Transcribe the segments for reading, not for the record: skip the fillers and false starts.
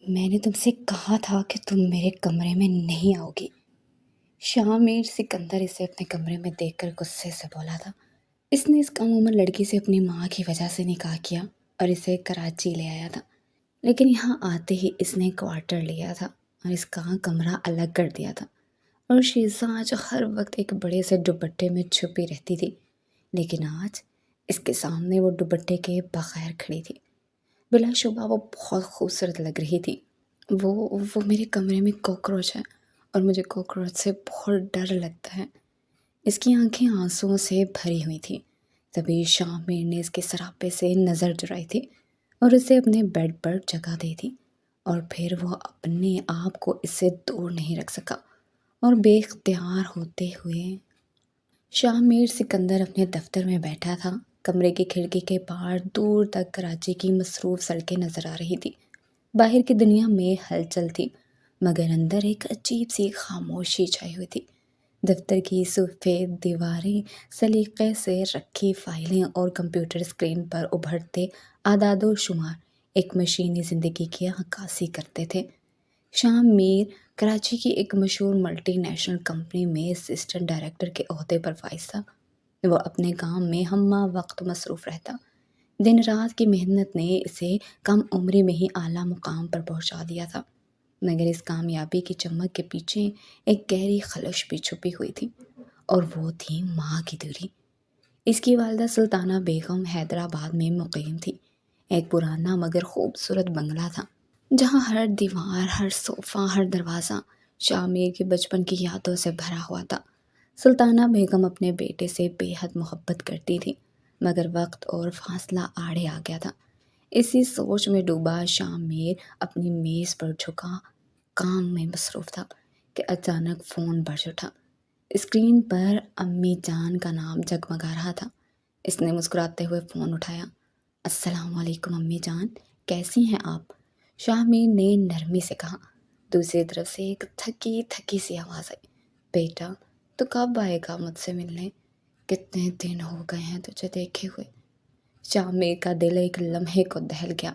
میں نے تم سے کہا تھا کہ تم میرے کمرے میں نہیں آؤ گی۔ شامیر سکندر اسے اپنے کمرے میں دیکھ کر غصے سے بولا تھا۔ اس نے اس کم عمر لڑکی سے اپنی ماں کی وجہ سے نکاح کیا اور اسے کراچی لے آیا تھا، لیکن یہاں آتے ہی اس نے کوارٹر لیا تھا اور اس کا کمرہ الگ کر دیا تھا، اور شیزاں جو ہر وقت ایک بڑے سے دوپٹے میں چھپی رہتی تھی، لیکن آج اس کے سامنے وہ دوپٹے کے بغیر کھڑی تھی۔ بلا شبہ وہ بہت خوبصورت لگ رہی تھی۔ وہ میرے کمرے میں کاکروچ ہے اور مجھے کاکروچ سے بہت ڈر لگتا ہے۔ اس کی آنکھیں آنسوؤں سے بھری ہوئی تھیں۔ تبھی شامیر نے اس کے سراپے سے نظر چرائی تھی اور اسے اپنے بیڈ پر جگہ دی تھی، اور پھر وہ اپنے آپ کو اس سے دور نہیں رکھ سکا اور بے اختیار ہوتے ہوئے شامیر سکندر اپنے دفتر میں بیٹھا تھا۔ کمرے کی کھڑکی کے پار دور تک کراچی کی مصروف سڑکیں نظر آ رہی تھی۔ باہر کی دنیا میں ہلچل تھی، مگر اندر ایک عجیب سی خاموشی چھائی ہوئی تھی۔ دفتر کی سفید دیواریں، سلیقے سے رکھی فائلیں اور کمپیوٹر اسکرین پر ابھرتے اعداد و شمار ایک مشینی زندگی کی عکاسی کرتے تھے۔ شام میر کراچی کی ایک مشہور ملٹی نیشنل کمپنی میں اسسٹنٹ ڈائریکٹر کے عہدے پر فائز تھا۔ وہ اپنے کام میں ہمہ وقت مصروف رہتا۔ دن رات کی محنت نے اسے کم عمری میں ہی اعلیٰ مقام پر پہنچا دیا تھا، مگر اس کامیابی کی چمک کے پیچھے ایک گہری خلش بھی چھپی ہوئی تھی، اور وہ تھی ماں کی دوری۔ اس کی والدہ سلطانہ بیگم حیدرآباد میں مقیم تھی۔ ایک پرانا مگر خوبصورت بنگلہ تھا، جہاں ہر دیوار، ہر صوفہ، ہر دروازہ شامیر کے بچپن کی یادوں سے بھرا ہوا تھا۔ سلطانہ بیگم اپنے بیٹے سے بے حد محبت کرتی تھی، مگر وقت اور فاصلہ آڑے آ گیا تھا۔ اسی سوچ میں ڈوبا شامیر اپنی میز پر جھکا کام میں مصروف تھا کہ اچانک فون بج اٹھا۔ اسکرین پر امی جان کا نام جگمگا رہا تھا۔ اس نے مسکراتے ہوئے فون اٹھایا۔ السلام علیکم امی جان، کیسی ہیں آپ؟ شامیر نے نرمی سے کہا۔ دوسری طرف سے ایک تھکی تھکی سی آواز آئی۔ بیٹا، تو کب آئے گا مجھ سے ملنے؟ کتنے دن ہو گئے ہیں تجھے دیکھے ہوئے۔ شامیر کا دل ایک لمحے کو دہل گیا۔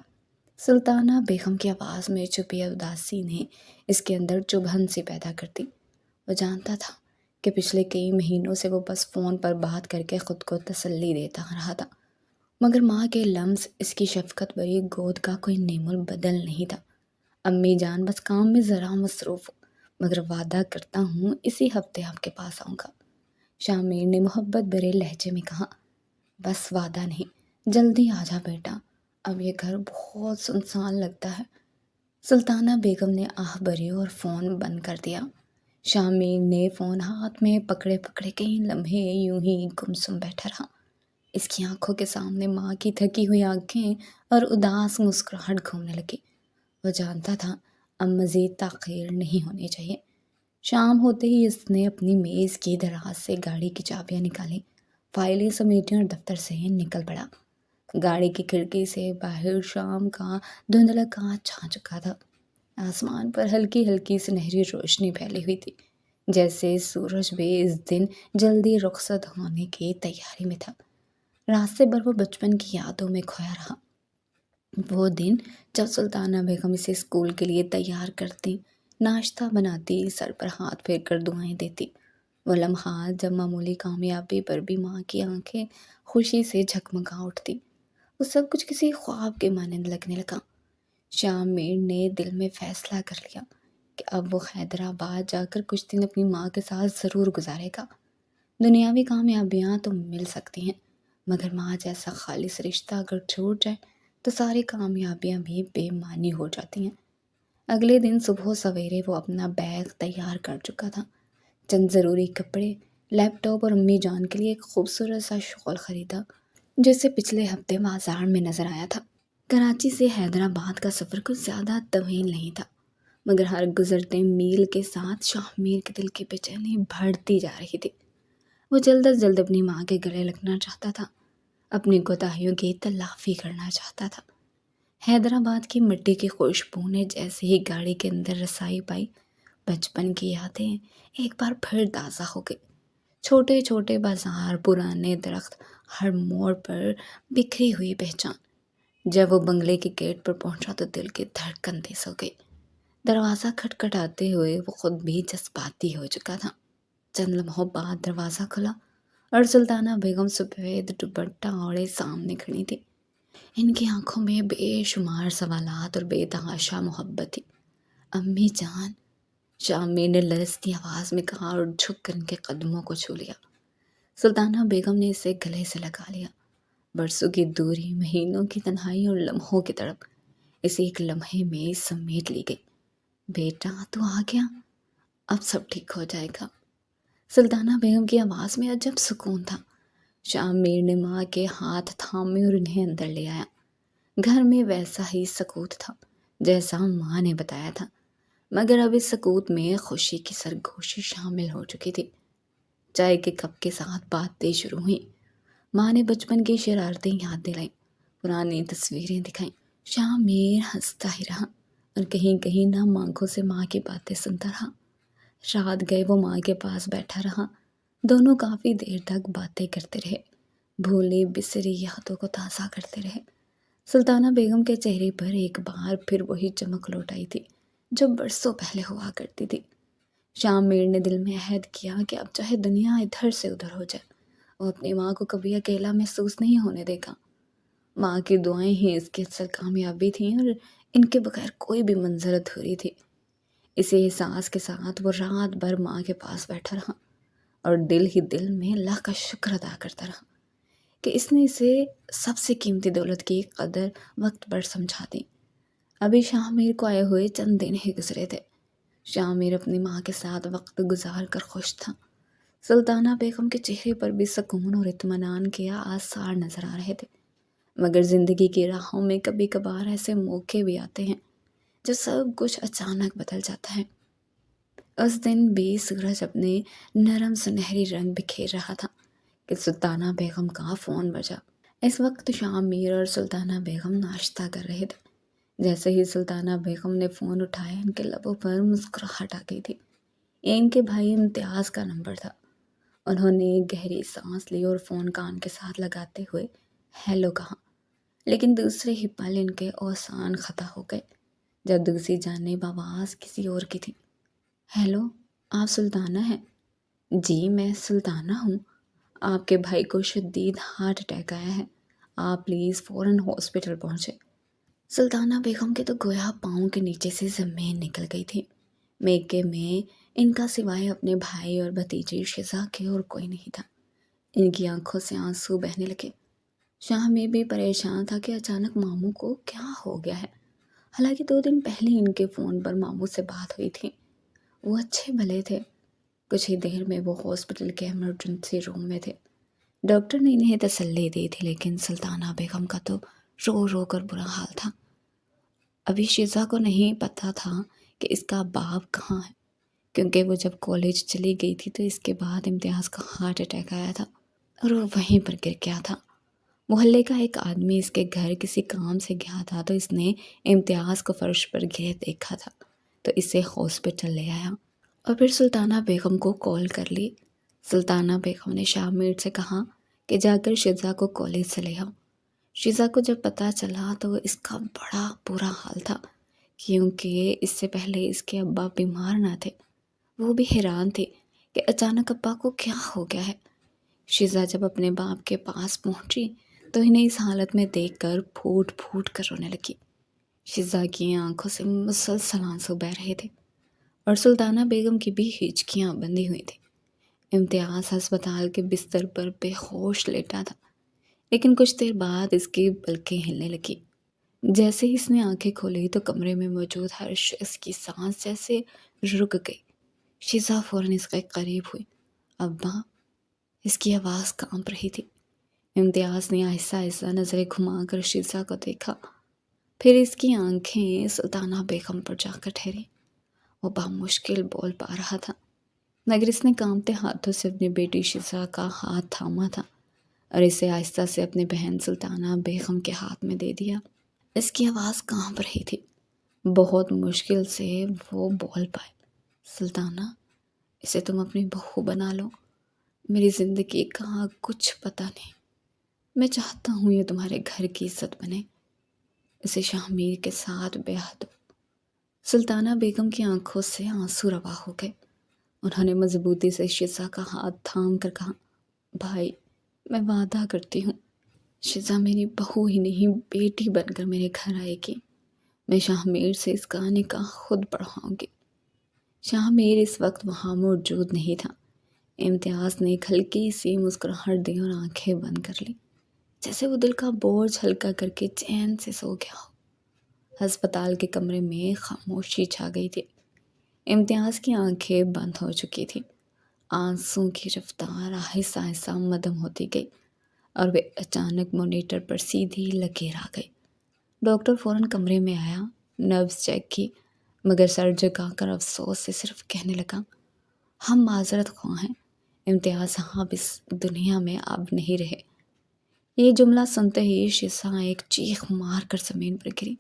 سلطانہ بیگم کی آواز میں چھپی اداسی نے اس کے اندر چبھن سی پیدا کر دی۔ وہ جانتا تھا کہ پچھلے کئی مہینوں سے وہ بس فون پر بات کر کے خود کو تسلی دیتا رہا تھا، مگر ماں کے لمس، اس کی شفقت بھری گود کا کوئی نعم البدل نہیں تھا۔ امی جان، بس کام میں ذرا مصروف ہوں، مگر وعدہ کرتا ہوں اسی ہفتے آپ کے پاس آؤں گا، شامیر نے محبت بھرے لہجے میں کہا۔ بس وعدہ نہیں، جلدی آ جا بیٹا، اب یہ گھر بہت سنسان لگتا ہے۔ سلطانہ بیگم نے آہ بھری اور فون بند کر دیا۔ شامیر نے فون ہاتھ میں پکڑے پکڑے کئی لمحے یوں ہی گمسم بیٹھا رہا۔ اس کی آنکھوں کے سامنے ماں کی تھکی ہوئی آنکھیں اور اداس مسکراہٹ گھومنے لگی۔ وہ جانتا تھا اب مزید تاخیر نہیں ہونی چاہیے۔ شام ہوتے ہی اس نے اپنی میز کی دراز سے گاڑی کی چابیاں نکالی، فائلیں سمیٹیں اور دفتر سے نکل پڑا۔ گاڑی کی کھڑکی سے باہر شام کا دھندلا کانچ چھا چکا تھا۔ آسمان پر ہلکی ہلکی سنہری روشنی پھیلی ہوئی تھی، جیسے سورج بھی اس دن جلدی رخصت ہونے کی تیاری میں تھا۔ راستے پر وہ بچپن کی یادوں میں کھویا رہا۔ وہ دن جب سلطانہ بیگم اسے اسکول کے لیے تیار کرتی، ناشتہ بناتی، سر پر ہاتھ پھیر کر دعائیں دیتی۔ وہ لمحات جب معمولی کامیابی پر بھی ماں کی آنکھیں خوشی سے جھگمگا اٹھتی، وہ سب کچھ کسی خواب کے مانند لگنے لگا۔ شامیر نے دل میں فیصلہ کر لیا کہ اب وہ حیدرآباد جا کر کچھ دن اپنی ماں کے ساتھ ضرور گزارے گا۔ دنیاوی کامیابیاں تو مل سکتی ہیں، مگر ماں جیسا خالص رشتہ اگر چھوٹ جائے تو ساری کامیابیاں بھی بے معنی ہو جاتی ہیں۔ اگلے دن صبح سویرے وہ اپنا بیگ تیار کر چکا تھا۔ چند ضروری کپڑے، لیپ ٹاپ اور امی جان کے لیے ایک خوبصورت سا شال خریدا، جسے پچھلے ہفتے بازار میں نظر آیا تھا۔ کراچی سے حیدرآباد کا سفر کچھ زیادہ طویل نہیں تھا، مگر ہر گزرتے میل کے ساتھ شامیر کے دل کی بے چینی بڑھتی جا رہی تھی۔ وہ جلد از جلد اپنی ماں کے گلے لگنا چاہتا تھا، اپنی کوتاہیوں کی تلافی کرنا چاہتا تھا۔ حیدرآباد کی مٹی کی خوشبو نے جیسے ہی گاڑی کے اندر رسائی پائی، بچپن کی یادیں ایک بار پھر تازہ ہو گئی۔ چھوٹے چھوٹے بازار، پرانے درخت، ہر موڑ پر بکھری ہوئی پہچان۔ جب وہ بنگلے کے گیٹ پر پہنچا تو دل کی دھڑکن تیز ہو گئی۔ دروازہ کھٹکھٹاتے ہوئے وہ خود بھی جذباتی ہو چکا تھا۔ چند لمحوں بعد دروازہ کھلا اور سلطانہ بیگم سفید دوپٹہ اوڑھے سامنے کھڑی تھی۔ ان کی آنکھوں میں بے شمار سوالات اور بے تحاشا محبت تھی۔ امی جان، شامیر نے لرزتی آواز میں کہا اور جھک کر ان کے قدموں کو چھو لیا۔ سلطانہ بیگم نے اسے گلے سے لگا لیا۔ برسوں کی دوری، مہینوں کی تنہائی اور لمحوں کی تڑپ اسے ایک لمحے میں سمیٹ لی گئی۔ بیٹا تو آ گیا، اب سب ٹھیک ہو جائے گا۔ سلطانہ بیگم کی آواز میں عجب سکون تھا۔ شامیر نے ماں کے ہاتھ تھامے اور انہیں اندر لے آیا۔ گھر میں ویسا ہی سکوت تھا جیسا ماں نے بتایا تھا، مگر اب اس سکوت میں خوشی کی سرگوشی شامل ہو چکی تھی۔ چائے کے کپ کے ساتھ باتیں شروع ہوئیں۔ ماں نے بچپن کی شرارتیں یاد دلائیں، پرانی تصویریں دکھائیں۔ شامیر ہنستا ہی رہا اور کہیں کہیں نم آنکھوں سے ماں کی باتیں سنتا رہا۔ رات گئے وہ ماں کے پاس بیٹھا رہا۔ دونوں کافی دیر تک باتیں کرتے رہے، بھولی بسری یادوں کو تازہ کرتے رہے۔ سلطانہ بیگم کے چہرے پر ایک بار پھر وہی چمک لوٹ آئی تھی جو برسوں پہلے ہوا کرتی تھی۔ شامیر نے دل میں عہد کیا کہ اب چاہے دنیا ادھر سے ادھر ہو جائے، وہ اپنی ماں کو کبھی اکیلا محسوس نہیں ہونے دے گا۔ ماں کی دعائیں ہی اس کی اصل کامیابی تھیں اور ان کے بغیر کوئی بھی منزل ادھوری تھی۔ اسی احساس کے ساتھ وہ رات بھر ماں کے پاس بیٹھا رہا اور دل ہی دل میں اللہ کا شکر ادا کرتا رہا کہ اس نے اسے سب سے قیمتی دولت کی قدر وقت پر سمجھا دی۔ ابھی شامیر کو آئے ہوئے چند دن ہی گزرے تھے۔ شامیر اپنی ماں کے ساتھ وقت گزار کر خوش تھا۔ سلطانہ بیگم کے چہرے پر بھی سکون اور اطمینان کے آثار نظر آ رہے تھے، مگر زندگی کی راہوں میں کبھی کبھار ایسے موقع بھی آتے ہیں جو سب کچھ اچانک بدل جاتا ہے۔ اس دن بھی سورج اپنے نرم سنہری رنگ بکھیر رہا تھا کہ سلطانہ بیگم کا فون بجا۔ اس وقت شامیر اور سلطانہ بیگم ناشتہ کر رہے تھے۔ جیسے ہی سلطانہ بیگم نے فون اٹھایا ان کے لبوں پر مسکراہٹ آ گئی تھی۔ یہ ان کے بھائی امتیاز کا نمبر تھا۔ انہوں نے گہری سانس لی اور فون کان کے ساتھ لگاتے ہوئے ہیلو کہا، لیکن دوسرے ہی پل ان کے اوسان خطا ہو گئے جب دوسری جانب آواز کسی اور کی تھی۔ ہیلو، آپ سلطانہ ہیں؟ جی میں سلطانہ ہوں۔ آپ کے بھائی کو شدید ہارٹ اٹیک آیا ہے، آپ پلیز فوراً ہاسپٹل پہنچے۔ سلطانہ بیگم کے تو گویا پاؤں کے نیچے سے زمین نکل گئی تھی۔ میکے میں ان کا سوائے اپنے بھائی اور بھتیجی شزا کے اور کوئی نہیں تھا۔ ان کی آنکھوں سے آنسو بہنے لگے۔ شامیر بھی پریشان تھا کہ اچانک ماموں کو کیا ہو گیا ہے۔ حالانکہ 2 دن پہلے ان کے فون پر ماموں سے بات ہوئی تھی۔ وہ اچھے بھلے تھے۔ کچھ ہی دیر میں وہ ہاسپٹل کے ایمرجنسی روم میں تھے۔ ڈاکٹر نے انہیں تسلی دی تھی، لیکن سلطانہ بیگم کا تو رو رو کر برا حال تھا۔ ابھی شزا کو نہیں پتہ تھا کہ اس کا باپ کہاں ہے، کیونکہ وہ جب کالج چلی گئی تھی تو اس کے بعد امتیاز کا ہارٹ اٹیک آیا تھا اور وہ وہیں پر گر گیا تھا۔ محلے کا ایک آدمی اس کے گھر کسی کام سے گیا تھا تو اس نے امتیاز کو فرش پر گرے دیکھا تھا تو اسے ہاسپٹل لے آیا اور پھر سلطانہ بیگم کو کال کر لی۔ سلطانہ بیگم نے شامیر سے کہا کہ جا کر شزا کو کالج سے لے آؤ۔ شزا کو جب پتہ چلا تو اس کا بڑا برا حال تھا، کیونکہ اس سے پہلے اس کے ابا بیمار نہ تھے۔ وہ بھی حیران تھی کہ اچانک ابا کو کیا ہو گیا ہے۔ شزا جب اپنے باپ کے پاس پہنچی تو انہیں اس حالت میں دیکھ کر پھوٹ پھوٹ کر رونے لگی۔ شزا کی آنکھوں سے مسلسل آنسو بہہ رہے تھے اور سلطانہ بیگم کی بھی ہچکیاں بندھی ہوئی تھیں۔ امتیاز ہسپتال کے بستر پر بے ہوش لیٹا تھا، لیکن کچھ دیر بعد اس کی پلکیں ہلنے لگی۔ جیسے ہی اس نے آنکھیں کھولی تو کمرے میں موجود ہر شخص کی سانس جیسے رک گئی۔ شزا فوراً اس کے قریب ہوئی۔ ابا، اس کی آواز کانپ رہی تھی۔ امتیاز نے آہستہ آہستہ نظریں گھما کر شزا کو دیکھا، پھر اس کی آنکھیں سلطانہ بیگم پر جا کر ٹھہری۔ وہ بامشکل بول پا رہا تھا، مگر اس نے کانپتے ہاتھوں سے اپنی بیٹی شزا کا ہاتھ تھاما تھا اور اسے آہستہ سے اپنی بہن سلطانہ بیگم کے ہاتھ میں دے دیا۔ اس کی آواز کانپ رہی تھی۔ بہت مشکل سے وہ بول پائے، سلطانہ، اسے تم اپنی بہو بنا لو۔ میری زندگی کا کچھ پتہ نہیں، میں چاہتا ہوں یہ تمہارے گھر کی عزت بنے۔ اسے شاہمیر کے ساتھ بیعت ہو۔ سلطانہ بیگم کی آنکھوں سے آنسو روا ہو گئے۔ انہوں نے مضبوطی سے شزا کا ہاتھ تھام کر کہا، بھائی، میں وعدہ کرتی ہوں، شزا میری بہو ہی نہیں بیٹی بن کر میرے گھر آئے گی۔ میں شاہمیر سے اس کا نکاح خود پڑھواؤں گی۔ شاہمیر اس وقت وہاں موجود نہیں تھا۔ امتیاز نے ایک ہلکی سی مسکراہٹ دی اور آنکھیں بند کر لی، جیسے وہ دل کا بوجھ ہلکا کر کے چین سے سو گیا ہو۔ ہسپتال کے کمرے میں خاموشی چھا گئی تھی۔ امتیاز کی آنکھیں بند ہو چکی تھی، آنسوں کی رفتار آہستہ آہستہ مدھم ہوتی گئی اور وہ اچانک مانیٹر پر سیدھی لکیر آ گئی۔ ڈاکٹر فوراً کمرے میں آیا، نبض چیک کی، مگر سر جھکا کر افسوس سے صرف کہنے لگا، ہم معذرت خواہ ہیں، امتیاز صاحب اس دنیا میں اب نہیں رہے۔ یہ جملہ سنتے ہی شزا ایک چیخ مار کر زمین پر گری۔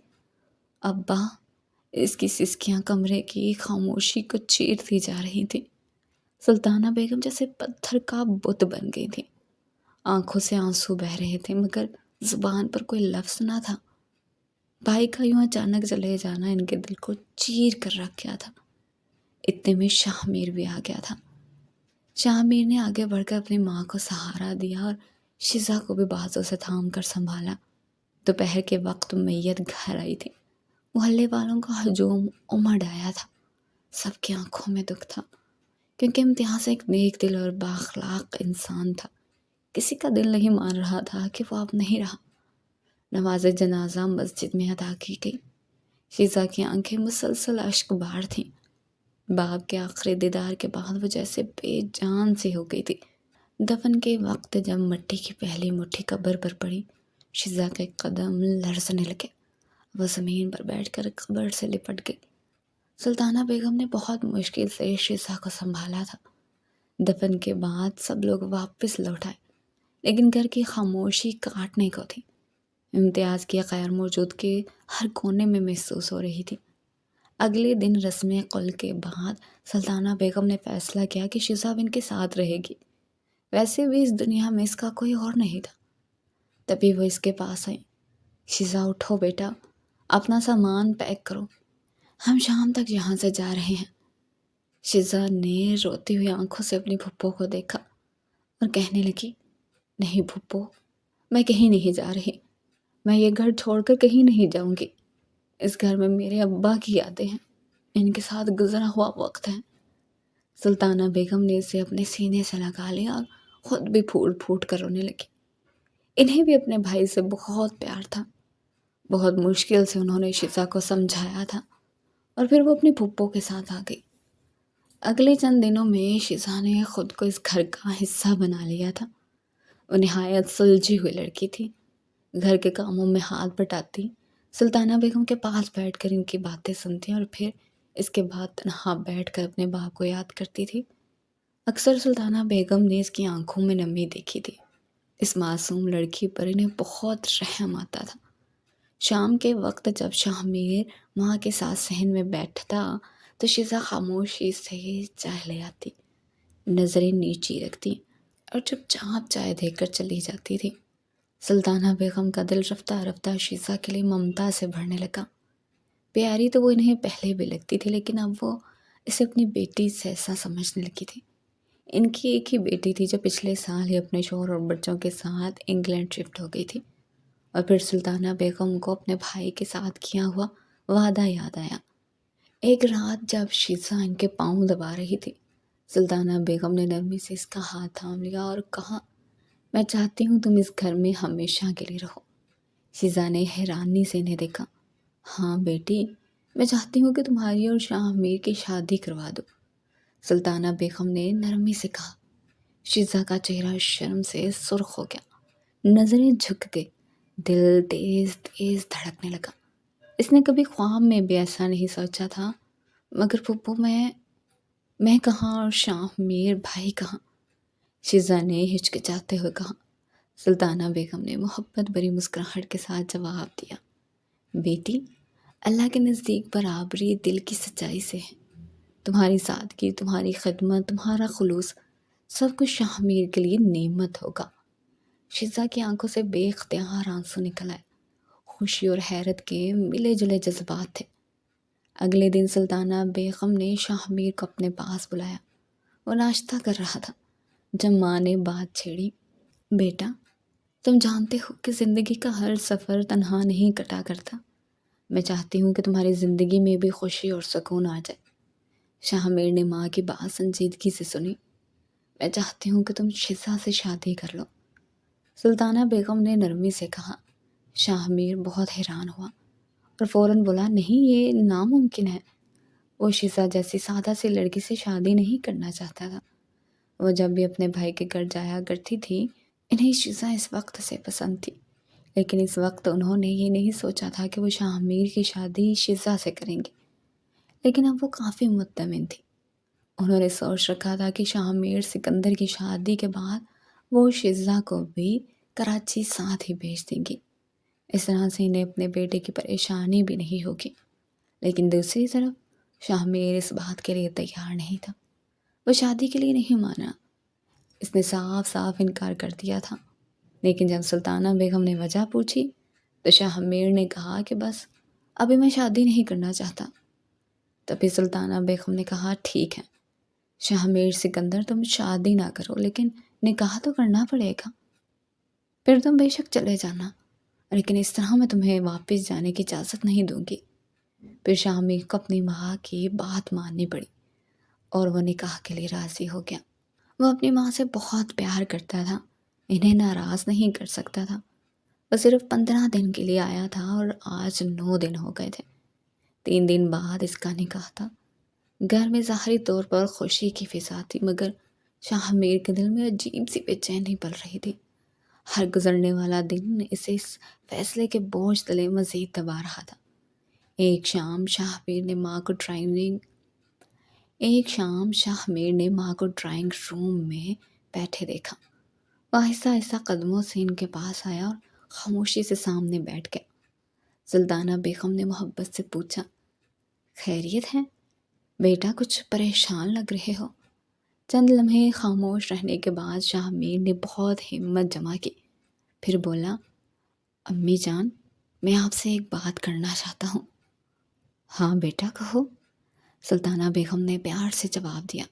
ابا! اس کی سسکیاں کمرے کی خاموشی کو چیرتی جا رہی تھیں۔ سلطانہ بیگم جیسے پتھر کا بت بن گئی تھی۔ آنکھوں سے آنسو بہہ رہے تھے مگر زبان پر کوئی لفظ نہ تھا۔ بھائی کا یوں اچانک چلے جانا ان کے دل کو چیر کر رکھ گیا تھا۔ اتنے میں شاہمیر بھی آ گیا تھا۔ شاہمیر نے آگے بڑھ کر اپنی ماں کو سہارا دیا اور شزا کو بھی بازوں سے تھام کر سنبھالا۔ دوپہر کے وقت میت گھر آئی تھی۔ محلے والوں کا ہجوم امڑ آیا تھا۔ سب کی آنکھوں میں دکھ تھا، کیونکہ امتیاز ایک نیک دل اور بااخلاق انسان تھا۔ کسی کا دل نہیں مان رہا تھا کہ وہ اب نہیں رہا۔ نماز جنازہ مسجد میں ادا کی گئی۔ شزا کی آنکھیں مسلسل اشک بار تھیں۔ باپ کے آخری دیدار کے بعد وہ جیسے بے جان سی ہو گئی تھی۔ دفن کے وقت جب مٹی کی پہلی مٹھی قبر پر پڑی، شزا کے قدم لرزنے لگے۔ وہ زمین پر بیٹھ کر قبر سے لپٹ گئی۔ سلطانہ بیگم نے بہت مشکل سے شزا کو سنبھالا تھا۔ دفن کے بعد سب لوگ واپس لوٹ آئے، لیکن گھر کی خاموشی کاٹنے کو تھی۔ امتیاز کی غیر موجودگی ہر کونے میں محسوس ہو رہی تھی۔ اگلے دن رسم قل کے بعد سلطانہ بیگم نے فیصلہ کیا کہ شزا ان کے ساتھ رہے گی۔ ویسے بھی اس دنیا میں اس کا کوئی اور نہیں تھا۔ تبھی وہ اس کے پاس آئی۔ شزا، اٹھو بیٹا، اپنا سامان پیک کرو، ہم شام تک یہاں سے جا رہے ہیں۔ شزا نے روتی ہوئی آنکھوں سے اپنی پھپھو کو دیکھا اور کہنے لگی، نہیں پھپھو، میں کہیں نہیں جا رہی، میں یہ گھر چھوڑ کر کہیں نہیں جاؤں گی۔ اس گھر میں میرے ابا کی یادیں ہیں، ان کے ساتھ گزرا ہوا وقت ہے۔ سلطانہ بیگم نے اسے اپنے سینے سے لگا لیا اور خود بھی پھوٹ پھوٹ کر رونے لگی۔ انہیں بھی اپنے بھائی سے بہت پیار تھا۔ بہت مشکل سے انہوں نے شزا کو سمجھایا تھا اور پھر وہ اپنی پھپھو کے ساتھ آ گئی۔ اگلے چند دنوں میں شزا نے خود کو اس گھر کا حصہ بنا لیا تھا۔ وہ نہایت سلجھی ہوئی لڑکی تھی۔ گھر کے کاموں میں ہاتھ بٹاتی، سلطانہ بیگم کے پاس بیٹھ کر ان کی باتیں سنتی اور پھر اس کے بعد تنہا بیٹھ کر اپنے باپ کو یاد کرتی تھی۔ اکثر سلطانہ بیگم نے اس کی آنکھوں میں نمی دیکھی تھی۔ اس معصوم لڑکی پر انہیں بہت رحم آتا تھا۔ شام کے وقت جب شاہمیر ماں کے ساتھ صحن میں بیٹھتا تو شزا خاموشی سے چائے لے آتی، نظریں نیچی رکھتی اور چپ چاپ چائے دے کر چلی جاتی تھی۔ سلطانہ بیگم کا دل رفتہ رفتہ شزا کے لیے ممتا سے بھرنے لگا۔ پیاری تو وہ انہیں پہلے بھی لگتی تھی، لیکن اب وہ اسے اپنی بیٹی سے ایسا سمجھنے لگی تھی۔ ان کی ایک ہی بیٹی تھی جو پچھلے سال ہی اپنے شوہر اور بچوں کے ساتھ انگلینڈ شفٹ ہو گئی تھی۔ اور پھر سلطانہ بیگم کو اپنے بھائی کے ساتھ کیا ہوا وعدہ یاد آیا۔ ایک رات جب شزا ان کے پاؤں دبا رہی تھی، سلطانہ بیگم نے نرمی سے اس کا ہاتھ تھام لیا اور کہا، میں چاہتی ہوں تم اس گھر میں ہمیشہ کے لیے رہو۔ شزا نے حیرانی سے انہیں دیکھا۔ ہاں بیٹی، میں چاہتی ہوں کہ تمہاری اور شاہمیر کی شادی کروا دو، سلطانہ بیگم نے نرمی سے کہا۔ شزا کا چہرہ شرم سے سرخ ہو گیا، نظریں جھک گئی، دل تیز تیز دھڑکنے لگا۔ اس نے کبھی خواب میں بھی ایسا نہیں سوچا تھا۔ مگر پھپھو، میں کہاں اور شاہمیر بھائی کہاں؟ شزا نے ہچکچاتے ہوئے کہا۔ سلطانہ بیگم نے محبت بھری مسکراہٹ کے ساتھ جواب دیا، بیٹی، اللہ کے نزدیک برابری دل کی سچائی سے ہے۔ تمہاری سادگی، تمہاری خدمت، تمہارا خلوص، سب کچھ شاہمیر کے لیے نعمت ہوگا۔ شزا کی آنکھوں سے بے اختیار آنسو نکل آئے۔ خوشی اور حیرت کے ملے جلے جذبات تھے۔ اگلے دن سلطانہ بیگم نے شاہ میر کو اپنے پاس بلایا۔ وہ ناشتہ کر رہا تھا جب ماں نے بات چھیڑی، بیٹا تم جانتے ہو کہ زندگی کا ہر سفر تنہا نہیں کٹا کرتا۔ میں چاہتی ہوں کہ تمہاری زندگی میں بھی خوشی اور سکون آ جائے۔ شاہ میر نے ماں کی بات سنجیدگی سے سنی۔ میں چاہتی ہوں کہ تم شیزہ سے شادی کر لو، سلطانہ بیگم نے نرمی سے کہا۔ شاہ میر بہت حیران ہوا اور فوراً بولا، نہیں، یہ ناممکن ہے۔ وہ شیزہ جیسی سادہ سی لڑکی سے شادی نہیں کرنا چاہتا تھا۔ وہ جب بھی اپنے بھائی کے گھر جایا کرتی تھی، انہیں شیزہ اس وقت سے پسند تھی، لیکن اس وقت انہوں نے یہ نہیں سوچا تھا کہ وہ شاہ میر کی شادی شیزہ سے کریں گے۔ لیکن اب وہ کافی مطمئن تھی۔ انہوں نے سوچ رکھا تھا کہ شاہ میر سکندر کی شادی کے بعد وہ شیزہ کو بھی کراچی ساتھ ہی بھیج دیں گی۔ اس طرح سے انہیں اپنے بیٹے کی پریشانی بھی نہیں ہوگی۔ لیکن دوسری طرف شاہ میر اس بات کے لیے تیار نہیں تھا۔ وہ شادی کے لیے نہیں مانا۔ اس نے صاف صاف انکار کر دیا تھا۔ لیکن جب سلطانہ بیگم نے وجہ پوچھی تو شاہ میر نے کہا کہ بس ابھی میں شادی نہیں کرنا چاہتا۔ تبھی سلطانہ بیگم نے کہا، ٹھیک ہے شاہ میر سکندر، تم شادی نہ کرو، لیکن نکاح تو کرنا پڑے گا۔ پھر تم بے شک چلے جانا، لیکن اس طرح میں تمہیں واپس جانے کی اجازت نہیں دوں گی۔ پھر شاہ میر کو اپنی ماں کی بات ماننی پڑی اور وہ نکاح کے لیے راضی ہو گیا۔ وہ اپنی ماں سے بہت پیار کرتا تھا، انہیں ناراض نہیں کر سکتا تھا۔ وہ صرف 15 دن کے لیے آیا تھا اور آج 9 دن ہو گئے تھے۔ 3 دن بعد اس کا نکاح تھا۔ گھر میں ظاہری طور پر خوشی کی فضا تھی، مگر شاہ میر کے دل میں عجیب سی بے چینی پل رہی تھی۔ ہر گزرنے والا دن اسے اس فیصلے کے بوجھ تلے مزید دبا رہا تھا۔ ایک شام شاہ میر نے ماں کو ڈرائنگ روم میں بیٹھے دیکھا۔ وہ آہستہ آہستہ قدموں سے ان کے پاس آیا اور خاموشی سے سامنے بیٹھ گیا۔ سلطانہ بیگم نے محبت سے پوچھا، خیریت ہے بیٹا؟ کچھ پریشان لگ رہے ہو۔ چند لمحے خاموش رہنے کے بعد شاہ میر نے بہت ہمت جمع کی، پھر بولا، امی جان میں آپ سے ایک بات کرنا چاہتا ہوں۔ ہاں بیٹا کہو، سلطانہ بیگم نے پیار سے جواب دیا۔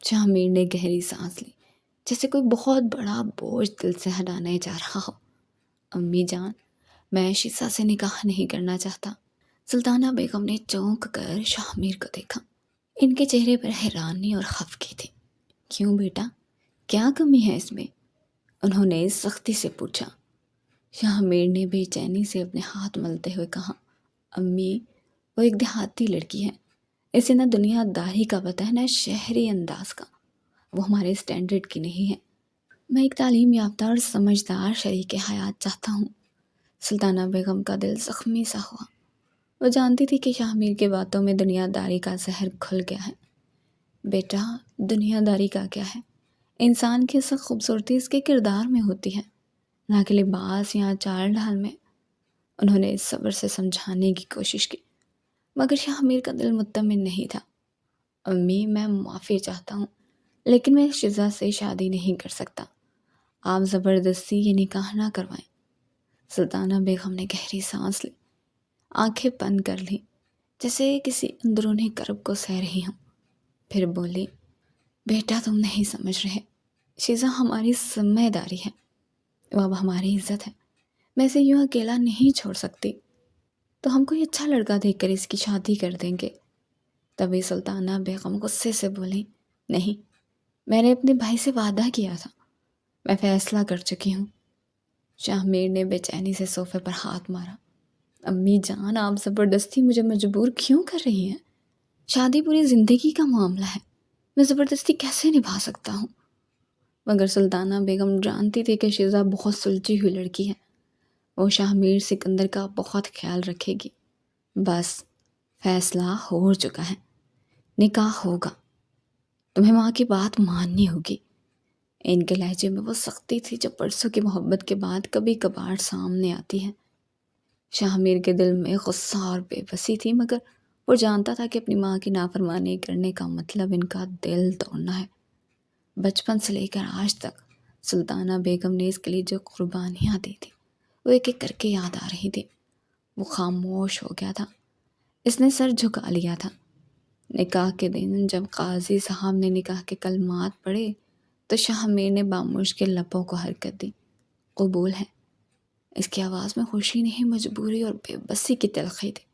شاہ میر نے گہری سانس لی، جیسے کوئی بہت بڑا بوجھ دل سے ہٹانے جا رہا ہو۔ امی جان میں شیزہ سے نکاح نہیں کرنا چاہتا۔ سلطانہ بیگم نے چونک کر شاہ میر کو دیکھا۔ ان کے چہرے پر حیرانی اور خفگی تھی۔ کیوں بیٹا، کیا کمی ہے اس میں؟ انہوں نے سختی سے پوچھا۔ شاہ میر نے بے چینی سے اپنے ہاتھ ملتے ہوئے کہا، امی وہ ایک دیہاتی لڑکی ہے، اسے نہ دنیا داری کا پتہ ہے نہ شہری انداز کا۔ وہ ہمارے اسٹینڈرڈ کی نہیں ہے۔ میں ایک تعلیم یافتہ اور سمجھدار شریک حیات چاہتا ہوں۔ سلطانہ بیگم کا دل زخمی سا ہوا۔ وہ جانتی تھی کہ شاہ میر کی باتوں میں دنیا داری کا زہر گھل گیا ہے۔ بیٹا دنیا داری کا کیا ہے؟ انسان کی اصل خوبصورتی اس کے کردار میں ہوتی ہے، نہ کہ لباس یا چال ڈھال میں۔ انہوں نے صبر سے سمجھانے کی کوشش کی، مگر شاہ میر کا دل مطمئن نہیں تھا۔ امی میں معافی چاہتا ہوں، لیکن میں شیزہ سے شادی نہیں کر سکتا۔ آپ زبردستی یہ نکاح نہ کروائیں۔ سلطانہ بیگم نے گہری سانس لی، آنکھیں بند کر لیں، جیسے کسی اندرونی کرب کو سہ رہی ہوں۔ پھر بولی، بیٹا تم نہیں سمجھ رہے، شیزہ ہماری ذمہ داری ہے، وہ اب ہماری عزت ہے، میں اسے یوں اکیلا نہیں چھوڑ سکتی، تو ہم کوئی اچھا لڑکا دیکھ کر اس کی شادی کر دیں گے۔ تبھی سلطانہ بیگم غصے سے بولی، نہیں، میں نے اپنے بھائی سے وعدہ کیا تھا، میں فیصلہ کر چکی ہوں۔ شاہ میر نے بے چینی سے صوفے پر ہاتھ مارا۔ امی جان آپ زبردستی مجھے مجبور کیوں کر رہی ہیں؟ شادی پوری زندگی کا معاملہ ہے، میں زبردستی کیسے نبھا سکتا ہوں؟ مگر سلطانہ بیگم جانتی تھی کہ شیزہ بہت سلجھی ہوئی لڑکی ہے، وہ شاہ میر سکندر کا بہت خیال رکھے گی۔ بس فیصلہ ہو چکا ہے، نکاح ہوگا، تمہیں ماں کی بات ماننی ہوگی۔ ان کے لہجے میں وہ سختی تھی جو برسوں کی محبت کے بعد کبھی کبھار سامنے آتی ہے۔ شاہ میر کے دل میں غصہ اور بے بسی تھی، مگر وہ جانتا تھا کہ اپنی ماں کی نافرمانی کرنے کا مطلب ان کا دل توڑنا ہے۔ بچپن سے لے کر آج تک سلطانہ بیگم نے اس کے لیے جو قربانیاں دی تھی وہ ایک ایک کر کے یاد آ رہی تھی۔ وہ خاموش ہو گیا تھا، اس نے سر جھکا لیا تھا۔ نکاح کے دن جب قاضی صاحب نے نکاح کے کلمات پڑھے تو شاہ میر نے بامشکل لبوں کو حرکت دی۔ قبول ہے۔ اس کی آواز میں خوشی نہیں، مجبوری اور بے بسی کی تلخی تھی۔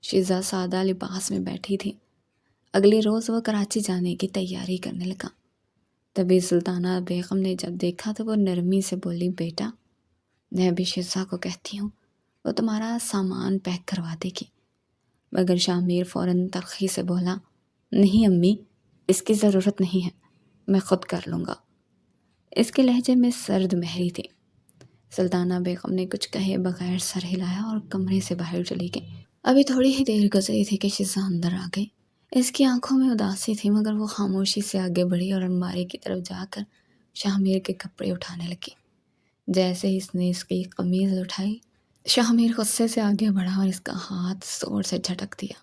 شیزہ سادہ لباس میں بیٹھی تھی۔ اگلے روز وہ کراچی جانے کی تیاری کرنے لگا۔ تبھی سلطانہ بیگم نے جب دیکھا تو وہ نرمی سے بولی، بیٹا میں ابھی شیزہ کو کہتی ہوں، وہ تمہارا سامان پیک کروا دے گی۔ مگر شاہ میر فوراً تلخی سے بولا، نہیں امی، اس کی ضرورت نہیں ہے، میں خود کر لوں گا۔ اس کے لہجے میں سرد مہری تھی۔ سلطانہ بیگم نے کچھ کہے بغیر سر ہلایا اور کمرے سے باہر چلی گئی۔ ابھی تھوڑی ہی دیر گزری تھی کہ شیزہ اندر آ گئی۔ اس کی آنکھوں میں اداسی تھی، مگر وہ خاموشی سے آگے بڑھی اور الماری کی طرف جا کر شاہ میر کے کپڑے اٹھانے لگی۔ جیسے ہی اس نے اس کی قمیض اٹھائی، شاہ میر غصے سے آگے بڑھا اور اس کا ہاتھ زور سے جھٹک دیا۔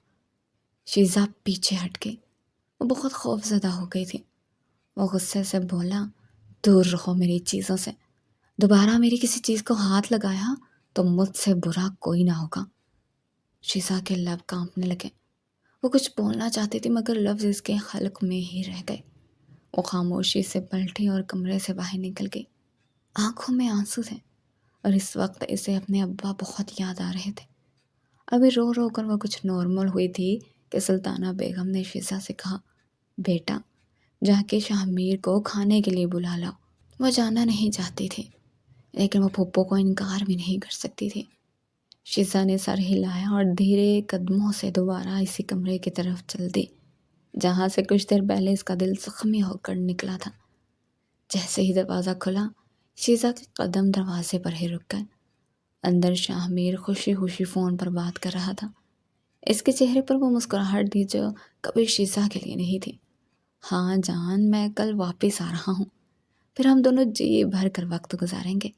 شیزہ پیچھے ہٹ گئی۔ وہ بہت خوف زدہ ہو گئی تھی۔ وہ غصے سے بولا، دور رہو میری چیزوں سے، دوبارہ میری کسی چیز کو ہاتھ لگایا تو مجھ سے برا کوئی نہ ہوگا۔ شیزہ کے لب کانپنے لگے۔ وہ کچھ بولنا چاہتی تھی مگر لفظ اس کے حلق میں ہی رہ گئے۔ وہ خاموشی سے پلٹی اور کمرے سے باہر نکل گئی۔ آنکھوں میں آنسو تھے اور اس وقت اسے اپنے ابا بہت یاد آ رہے تھے۔ ابھی رو رو کر وہ کچھ نارمل ہوئی تھی کہ سلطانہ بیگم نے شیزہ سے کہا، بیٹا جا کے شاہ میر کو کھانے کے لیے بلا لاؤ۔ وہ جانا نہیں چاہتی تھی لیکن وہ پھپھو کو انکار بھی نہیں کر سکتی تھی۔ شیزہ نے سر ہلایا اور دھیرے قدموں سے دوبارہ اسی کمرے کی طرف چل دی جہاں سے کچھ دیر پہلے اس کا دل زخمی ہو کر نکلا تھا۔ جیسے ہی دروازہ کھلا، شیزہ کے قدم دروازے پر ہی رک گئے۔ اندر شاہ میر خوشی خوشی فون پر بات کر رہا تھا۔ اس کے چہرے پر وہ مسکراہٹ تھی جو کبھی شیزہ کے لیے نہیں تھی۔ ہاں جان، میں کل واپس آ رہا ہوں، پھر ہم دونوں جی بھر کر وقت گزاریں گے۔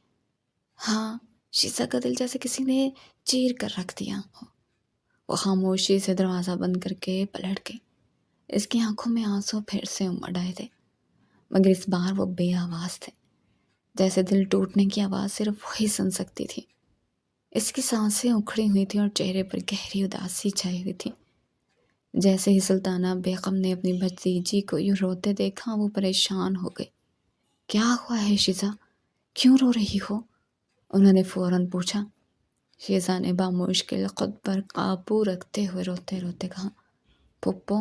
ہاں، شیزہ کا دل جیسے کسی نے چیر کر رکھ دیا ہو۔ وہ خاموشی سے دروازہ بند کر کے پلٹ گئی۔ اس کی آنکھوں میں آنسو پھر سے امڑ آئے تھے، مگر اس بار وہ بے آواز تھے، جیسے دل ٹوٹنے کی آواز صرف وہی سن سکتی تھی۔ اس کی سانسیں اکھڑی ہوئی تھیں اور چہرے پر گہری اداسی چھائی ہوئی تھی۔ جیسے ہی سلطانہ بیگم نے اپنی بھتیجی کو یوں روتے دیکھا، وہ پریشان ہو گئی۔ کیا ہوا ہے شیزہ؟ کیوں رو رہی ہو؟ انہوں نے فوراً پوچھا۔ شیزہ نے بامشکل خود پر قابو رکھتے ہوئے روتے روتے کہا، پھپھو،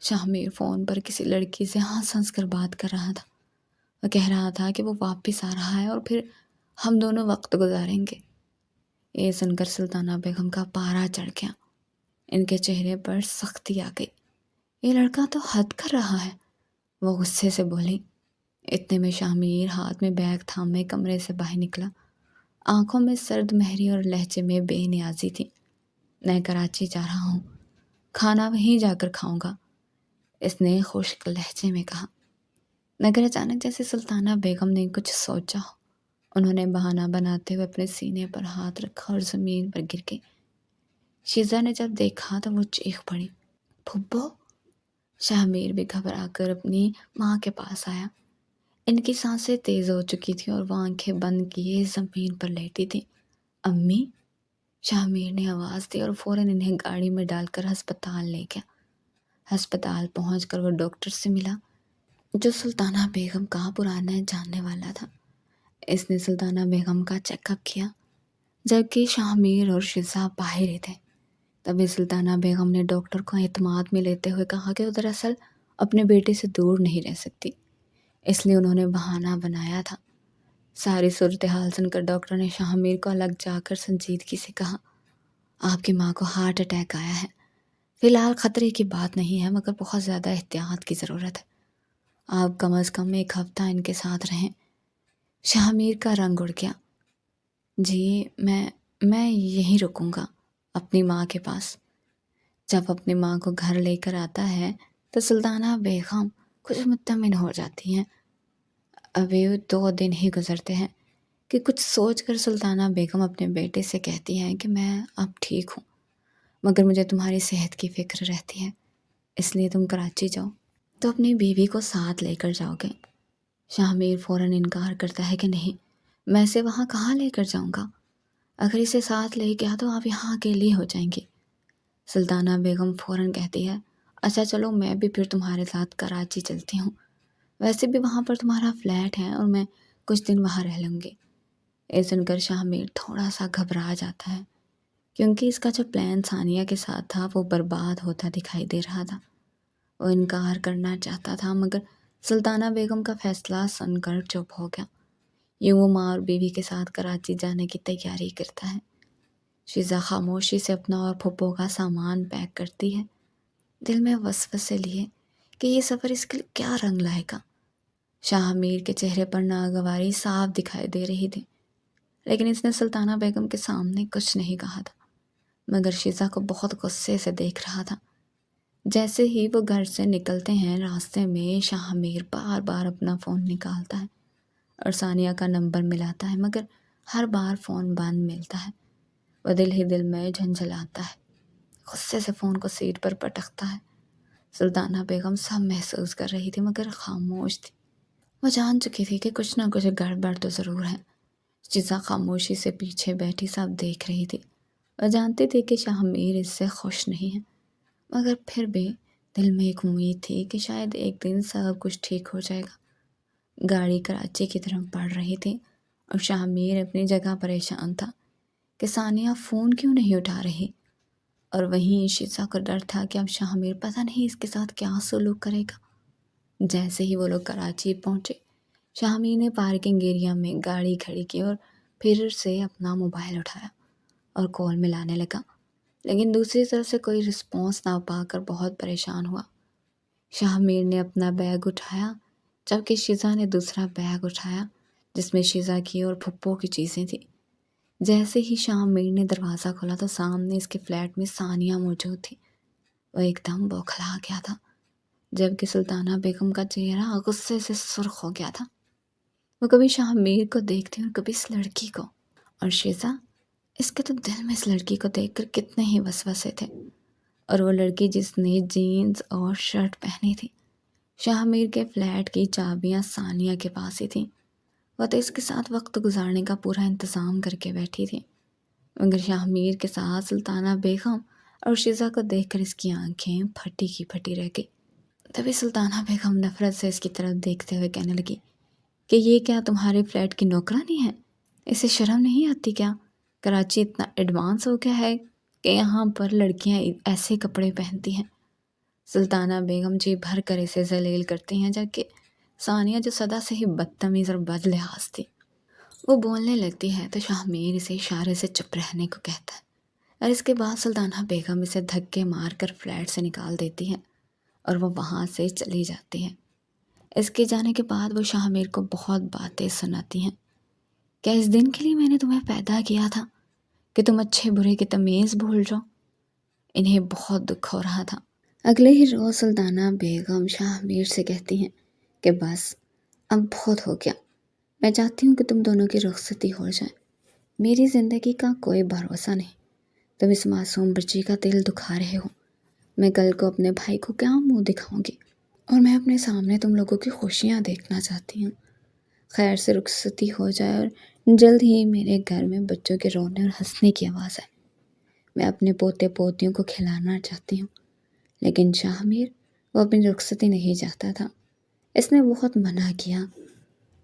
شاہ میر فون پر کسی لڑکی سے ہنس ہنس کر بات کر رہا تھا۔ وہ کہہ رہا تھا کہ وہ واپس آ رہا ہے اور پھر ہم دونوں وقت گزاریں گے۔ یہ سن کر سلطانہ بیگم کا پارا چڑھ گیا۔ ان کے چہرے پر سختی آ گئی۔ یہ لڑکا تو حد کر رہا ہے، وہ غصے سے بولی۔ اتنے میں شاہ میر ہاتھ میں بیگ تھامے کمرے سے باہر نکلا۔ آنکھوں میں سرد مہری اور لہجے میں بے نیازی تھی۔ میں کراچی جا رہا ہوں، کھانا وہیں جا کر کھاؤں گا، اس نے خشک لہجے میں کہا۔ مگر اچانک جیسے سلطانہ بیگم نے کچھ سوچا ہو، انہوں نے بہانہ بناتے ہوئے اپنے سینے پر ہاتھ رکھا اور زمین پر گر گئی۔ شیزہ نے جب دیکھا تو وہ چیخ پڑی، پھپھو! شاہ میر بھی گھبرا کر اپنی ماں کے پاس آیا۔ ان کی سانسیں تیز ہو چکی تھیں اور وہ آنکھیں بند کیے زمین پر لیٹی تھی۔ امی! شاہ میر نے آواز دی اور فوراً انہیں گاڑی میں ڈال کر ہسپتال لے گیا۔ ہسپتال پہنچ کر وہ ڈاکٹر سے ملا جو سلطانہ بیگم کا پرانا جاننے والا تھا۔ اس نے سلطانہ بیگم کا چیک اپ کیا جبکہ شاہ میر اور شیزہ باہر ہی تھے۔ تبھی سلطانہ بیگم نے ڈاکٹر کو اعتماد میں لیتے ہوئے کہا کہ وہ دراصل اپنے بیٹے سے دور نہیں رہ سکتی، اس لیے انہوں نے بہانہ بنایا تھا۔ ساری صورتحال سن کر ڈاکٹر نے شاہ میر کو الگ جا کر سنجیدگی سے کہا، آپ کی ماں کو ہارٹ اٹیک آیا ہے، فی الحال خطرے کی بات نہیں ہے مگر بہت زیادہ احتیاط کی ضرورت ہے، آپ کم از کم 1 ہفتہ ان کے ساتھ رہیں۔ شاہ میر کا رنگ اڑ گیا۔ جی میں یہیں رکوں گا اپنی ماں کے پاس۔ جب اپنی ماں کو گھر لے کر آتا ہے تو سلطانہ بیگم کچھ مطمئن ہو جاتی ہیں۔ ابھی 2 دن ہی گزرتے ہیں کہ کچھ سوچ کر سلطانہ بیگم اپنے بیٹے سے کہتی ہیں کہ میں اب ٹھیک ہوں مگر مجھے تمہاری صحت کی فکر رہتی ہے، اس لیے تم کراچی جاؤ تو اپنی بیوی کو ساتھ لے کر جاؤ گے۔ شاہ میر فوراً انکار کرتا ہے کہ نہیں، میں اسے وہاں کہاں لے کر جاؤں گا، اگر اسے ساتھ لے گیا تو آپ یہاں اکیلی ہو جائیں گی۔ سلطانہ بیگم فوراً کہتی ہے، اچھا چلو میں بھی پھر تمہارے ساتھ کراچی چلتی ہوں، ویسے بھی وہاں پر تمہارا فلیٹ ہے اور میں کچھ دن وہاں رہ لوں گی۔ یہ سن کر شاہ میر تھوڑا سا گھبرا جاتا ہے، کیونکہ اس کا جو پلان ثانیہ کے ساتھ تھا وہ برباد ہوتا دکھائی دے رہا تھا۔ وہ انکار کرنا چاہتا تھا مگر سلطانہ بیگم کا فیصلہ سن کر چپ ہو گیا۔ یوں وہ ماں اور بیوی کے ساتھ کراچی جانے کی تیاری کرتا ہے۔ شیزہ خاموشی سے اپنا اور پھپھو کا سامان پیک کرتی ہے، دل میں وسوسے لیے کہ یہ سفر اس کے لیے کیا رنگ لائے گا۔ شاہ میر کے چہرے پر ناگواری صاف دکھائی دے رہی تھی، لیکن اس نے سلطانہ بیگم کے سامنے کچھ نہیں کہا تھا، مگر شیزہ کو بہت غصے سے دیکھ رہا تھا۔ جیسے ہی وہ گھر سے نکلتے ہیں، راستے میں شاہ میر بار بار اپنا فون نکالتا ہے اور ثانیہ کا نمبر ملاتا ہے، مگر ہر بار فون بند ملتا ہے۔ وہ دل ہی دل میں جھنجھلاتا ہے، غصے سے فون کو سیٹ پر پٹکتا ہے۔ سلطانہ بیگم سب محسوس کر رہی تھی مگر خاموش تھی۔ وہ جان چکی تھی کہ کچھ نہ کچھ گڑبڑ تو ضرور ہے۔ شیزہ خاموشی سے پیچھے بیٹھی سب دیکھ رہی تھی۔ وہ جانتی تھی کہ شاہ میر اس سے خوش نہیں ہے، مگر پھر بھی دل میں ایک امید تھی کہ شاید ایک دن سب کچھ ٹھیک ہو جائے گا۔ گاڑی کراچی کی طرف بڑھ رہی تھی اور شاہ میر اپنی جگہ پریشان تھا کہ ثانیہ فون کیوں نہیں اٹھا رہی، اور وہیں شیزہ کو ڈر تھا کہ اب شاہ میر پتہ نہیں اس کے ساتھ کیا سلوک کرے گا۔ جیسے ہی وہ لوگ کراچی پہنچے، شاہ میر نے پارکنگ ایریا میں گاڑی کھڑی کی اور پھر سے اپنا موبائل اٹھایا اور کال ملانے لگا، لیکن دوسری طرف سے کوئی رسپانس نہ پا کر بہت پریشان ہوا۔ شاہ میر نے اپنا بیگ اٹھایا، جبکہ شیزہ نے دوسرا بیگ اٹھایا جس میں شیزہ کی اور پھپھو کی چیزیں تھیں۔ جیسے ہی شاہ میر نے دروازہ کھولا تو سامنے اس کے فلیٹ میں ثانیہ موجود تھی۔ وہ ایک دم بوکھلا گیا تھا، جبکہ سلطانہ بیگم کا چہرہ غصے سے سرخ ہو گیا تھا۔ وہ کبھی شاہ میر کو دیکھتی اور کبھی اس لڑکی کو، اور شیزہ، اس کے تو دل میں اس لڑکی کو دیکھ کر کتنے ہی وسوسے تھے۔ اور وہ لڑکی جس نے جینز اور شرٹ پہنی تھی، شاہ میر کے فلیٹ کی چابیاں ثانیہ کے پاس ہی تھیں۔ وہ تو اس کے ساتھ وقت گزارنے کا پورا انتظام کر کے بیٹھی تھی، مگر شاہ میر کے ساتھ سلطانہ بیگم اور شیزہ کو دیکھ کر اس کی آنکھیں پھٹی کی پھٹی رہ گئی۔ تبھی سلطانہ بیگم نفرت سے اس کی طرف دیکھتے ہوئے کہنے لگی کہ یہ کیا تمہارے فلیٹ کی نوکرانی ہے؟ اسے شرم نہیں آتی کیا؟ کراچی اتنا ایڈوانس ہو گیا ہے کہ یہاں پر لڑکیاں ایسے کپڑے پہنتی ہیں۔ سلطانہ بیگم جی بھر کر اسے ذلیل کرتی ہیں، جبکہ ثانیہ جو سدا سے ہی بدتمیز اور بد لحاظ تھی، وہ بولنے لگتی ہے تو شاہ میر اسے اشارے سے چپ رہنے کو کہتا ہے، اور اس کے بعد سلطانہ بیگم اسے دھکے مار کر فلیٹ سے نکال دیتی ہے اور وہ وہاں سے چلی جاتی ہے۔ اس کے جانے کے بعد وہ شاہ میر کو بہت باتیں سناتی ہیں۔ کیا اس دن کے لیے میں نے تمہیں پیدا کیا تھا کہ تم اچھے برے کی تمیز بھول جاؤ؟ انہیں بہت دکھ ہو رہا تھا۔ اگلے ہی روز سلطانہ بیگم شاہ میر سے کہتی ہیں کہ بس اب بہت ہو گیا، میں چاہتی ہوں کہ تم دونوں کی رخصتی ہو جائے۔ میری زندگی کا کوئی بھروسہ نہیں، تم اس معصوم بچی کا دل دکھا رہے ہو۔ میں کل کو اپنے بھائی کو کیا منہ دکھاؤں گی، اور میں اپنے سامنے تم لوگوں کی خوشیاں دیکھنا چاہتی ہوں۔ خیر سے رخصتی ہو جائے اور جلد ہی میرے گھر میں بچوں کے رونے اور ہنسنے کی آواز آئے۔ میں اپنے پوتے پوتیوں کو کھلانا چاہتی ہوں۔ لیکن شاہ میر وہ اپنی رخصتی نہیں چاہتا تھا۔ اس نے بہت منع کیا،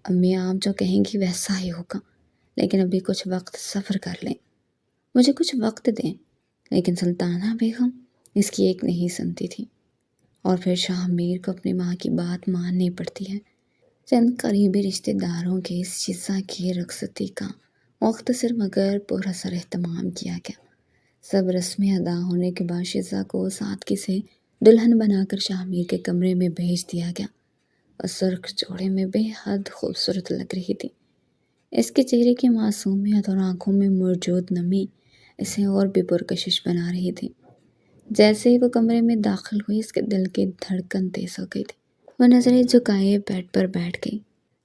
امی آپ جو کہیں گی ویسا ہی ہوگا، لیکن ابھی کچھ وقت صبر کر لیں، مجھے کچھ وقت دیں۔ لیکن سلطانہ بیگم اس کی ایک نہیں سنتی تھی، اور پھر شاہ میر کو اپنی ماں کی بات ماننی پڑتی ہے۔ چند قریبی رشتہ داروں کے اس شیزہ کی رخصتی کا مختصر مگر پراثر اہتمام کیا گیا۔ سب رسمیں ادا ہونے کے بعد شیزہ کو سادگی سے دلہن بنا کر شاہ میر کے کمرے میں بھیج دیا گیا، اور سرخ جوڑے میں بے حد خوبصورت لگ رہی تھی۔ اس کے چہرے کی معصومیت اور آنکھوں میں موجود نمی اسے اور بھی پرکشش بنا رہی تھی۔ جیسے ہی وہ کمرے میں داخل ہوئی، اس کے دل کی دھڑکن تیز ہو گئی تھی۔ وہ نظریں جھکائے بیڈ پر بیٹھ گئی۔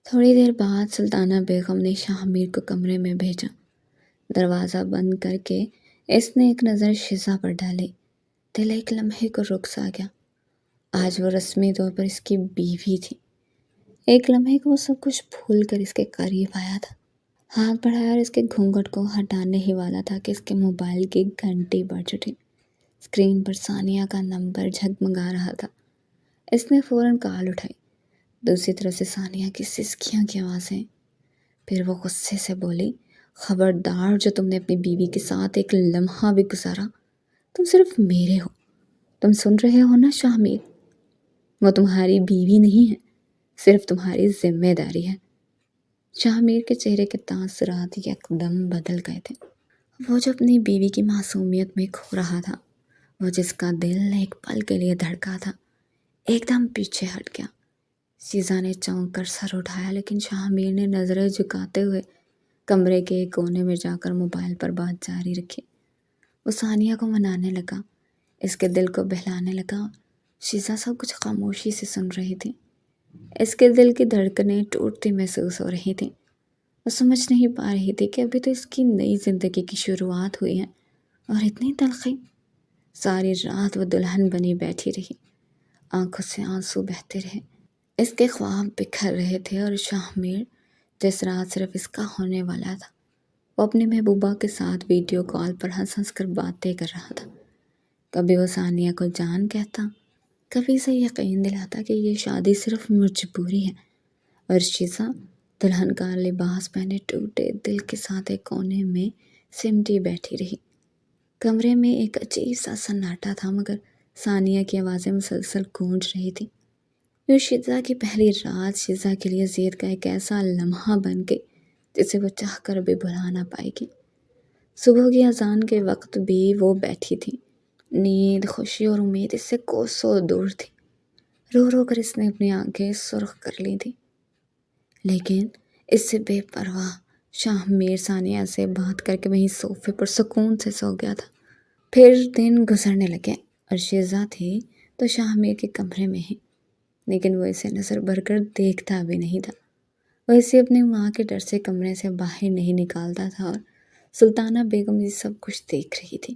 تھوڑی دیر بعد سلطانہ بیگم نے شاہ میر کو کمرے میں بھیجا۔ دروازہ بند کر کے اس نے ایک نظر شیزہ پر ڈالی۔ دل ایک لمحے کو رک سا گیا۔ آج وہ رسمی طور پر اس کی بیوی تھی۔ ایک لمحے کو وہ سب کچھ بھول کر اس کے قریب آیا تھا، ہاتھ بڑھایا اور اس کے گھونگھٹ کو ہٹانے ہی والا تھا کہ اس کے موبائل کی گھنٹی بج اٹھی۔ اسکرین پر ثانیہ کا نمبر جھگمگا رہا تھا۔ اس نے فوراً کال اٹھائی۔ دوسری طرف سے ثانیہ کی سسکیوں کی آوازیں۔ پھر وہ غصے سے بولی، خبردار جو تم نے اپنی بیوی کے ساتھ ایک لمحہ بھی گزارا، تم صرف میرے ہو۔ تم سن رہے ہو نا شاہ میر، وہ تمہاری بیوی نہیں ہے، صرف تمہاری ذمہ داری ہے۔ شاہ میر کے چہرے کے تاثرات یکدم بدل گئے تھے۔ وہ جو اپنی بیوی کی معصومیت میں کھو رہا تھا، وہ جس کا دل ایک پل کے لیے دھڑکا تھا، ایک دم پیچھے ہٹ گیا۔ شیزا نے چونک کر سر اٹھایا، لیکن شاہ میر نے نظریں جھکاتے ہوئے کمرے کے ایک کونے میں جا کر موبائل پر بات جاری رکھی۔ وہ ثانیہ کو منانے لگا، اس کے دل کو بہلانے لگا۔ شیزا سب کچھ خاموشی سے سن رہی تھی۔ اس کے دل کی دھڑکنیں ٹوٹتی محسوس ہو رہی تھیں۔ وہ سمجھ نہیں پا رہی تھی کہ ابھی تو اس کی نئی زندگی کی شروعات ہوئی ہے اور اتنی تلخی۔ ساری رات وہ دلہن بنی بیٹھی رہی، آنکھوں سے آنسو بہتے رہے۔ اس کے خواب بکھر رہے تھے اور شاہ میر جس رات صرف اس کا ہونے والا تھا، وہ اپنی محبوبہ کے ساتھ ویڈیو کال پر ہنس ہنس کر باتیں کر رہا تھا۔ کبھی وہ ثانیہ کو جان کہتا، کبھی اسے یقین دلاتا کہ یہ شادی صرف مجبوری ہے، اور شیزا دلہن کا لباس پہنے ٹوٹے دل کے ساتھ ایک کونے میں سمٹی بیٹھی رہی۔ کمرے میں ایک عجیب سا سناٹا تھا، مگر ثانیہ کی آوازیں مسلسل گونج رہی تھی۔ یہ شیزا کی پہلی رات شیزا کے لیے زید کا ایک ایسا لمحہ بن گئی جسے وہ چاہ کر بھی بھلا نہ پائے گی۔ صبح کی اذان کے وقت بھی وہ بیٹھی تھی، نیند، خوشی اور امید اس سے کوسوں دور تھی۔ رو رو کر اس نے اپنی آنکھیں سرخ کر لی تھی، لیکن اس سے بے پرواہ شاہ میر ثانیہ سے بات کر کے وہیں صوفے پر سکون سے سو گیا تھا۔ پھر دن گزرنے لگے اور شیزا تھی تو شاہ میر کے کمرے میں ہی، لیکن وہ اسے نظر بھر کر دیکھتا بھی نہیں تھا۔ وہ اسے اپنی ماں کے ڈر سے کمرے سے باہر نہیں نکالتا تھا، اور سلطانہ بیگم یہ سب کچھ دیکھ رہی تھی۔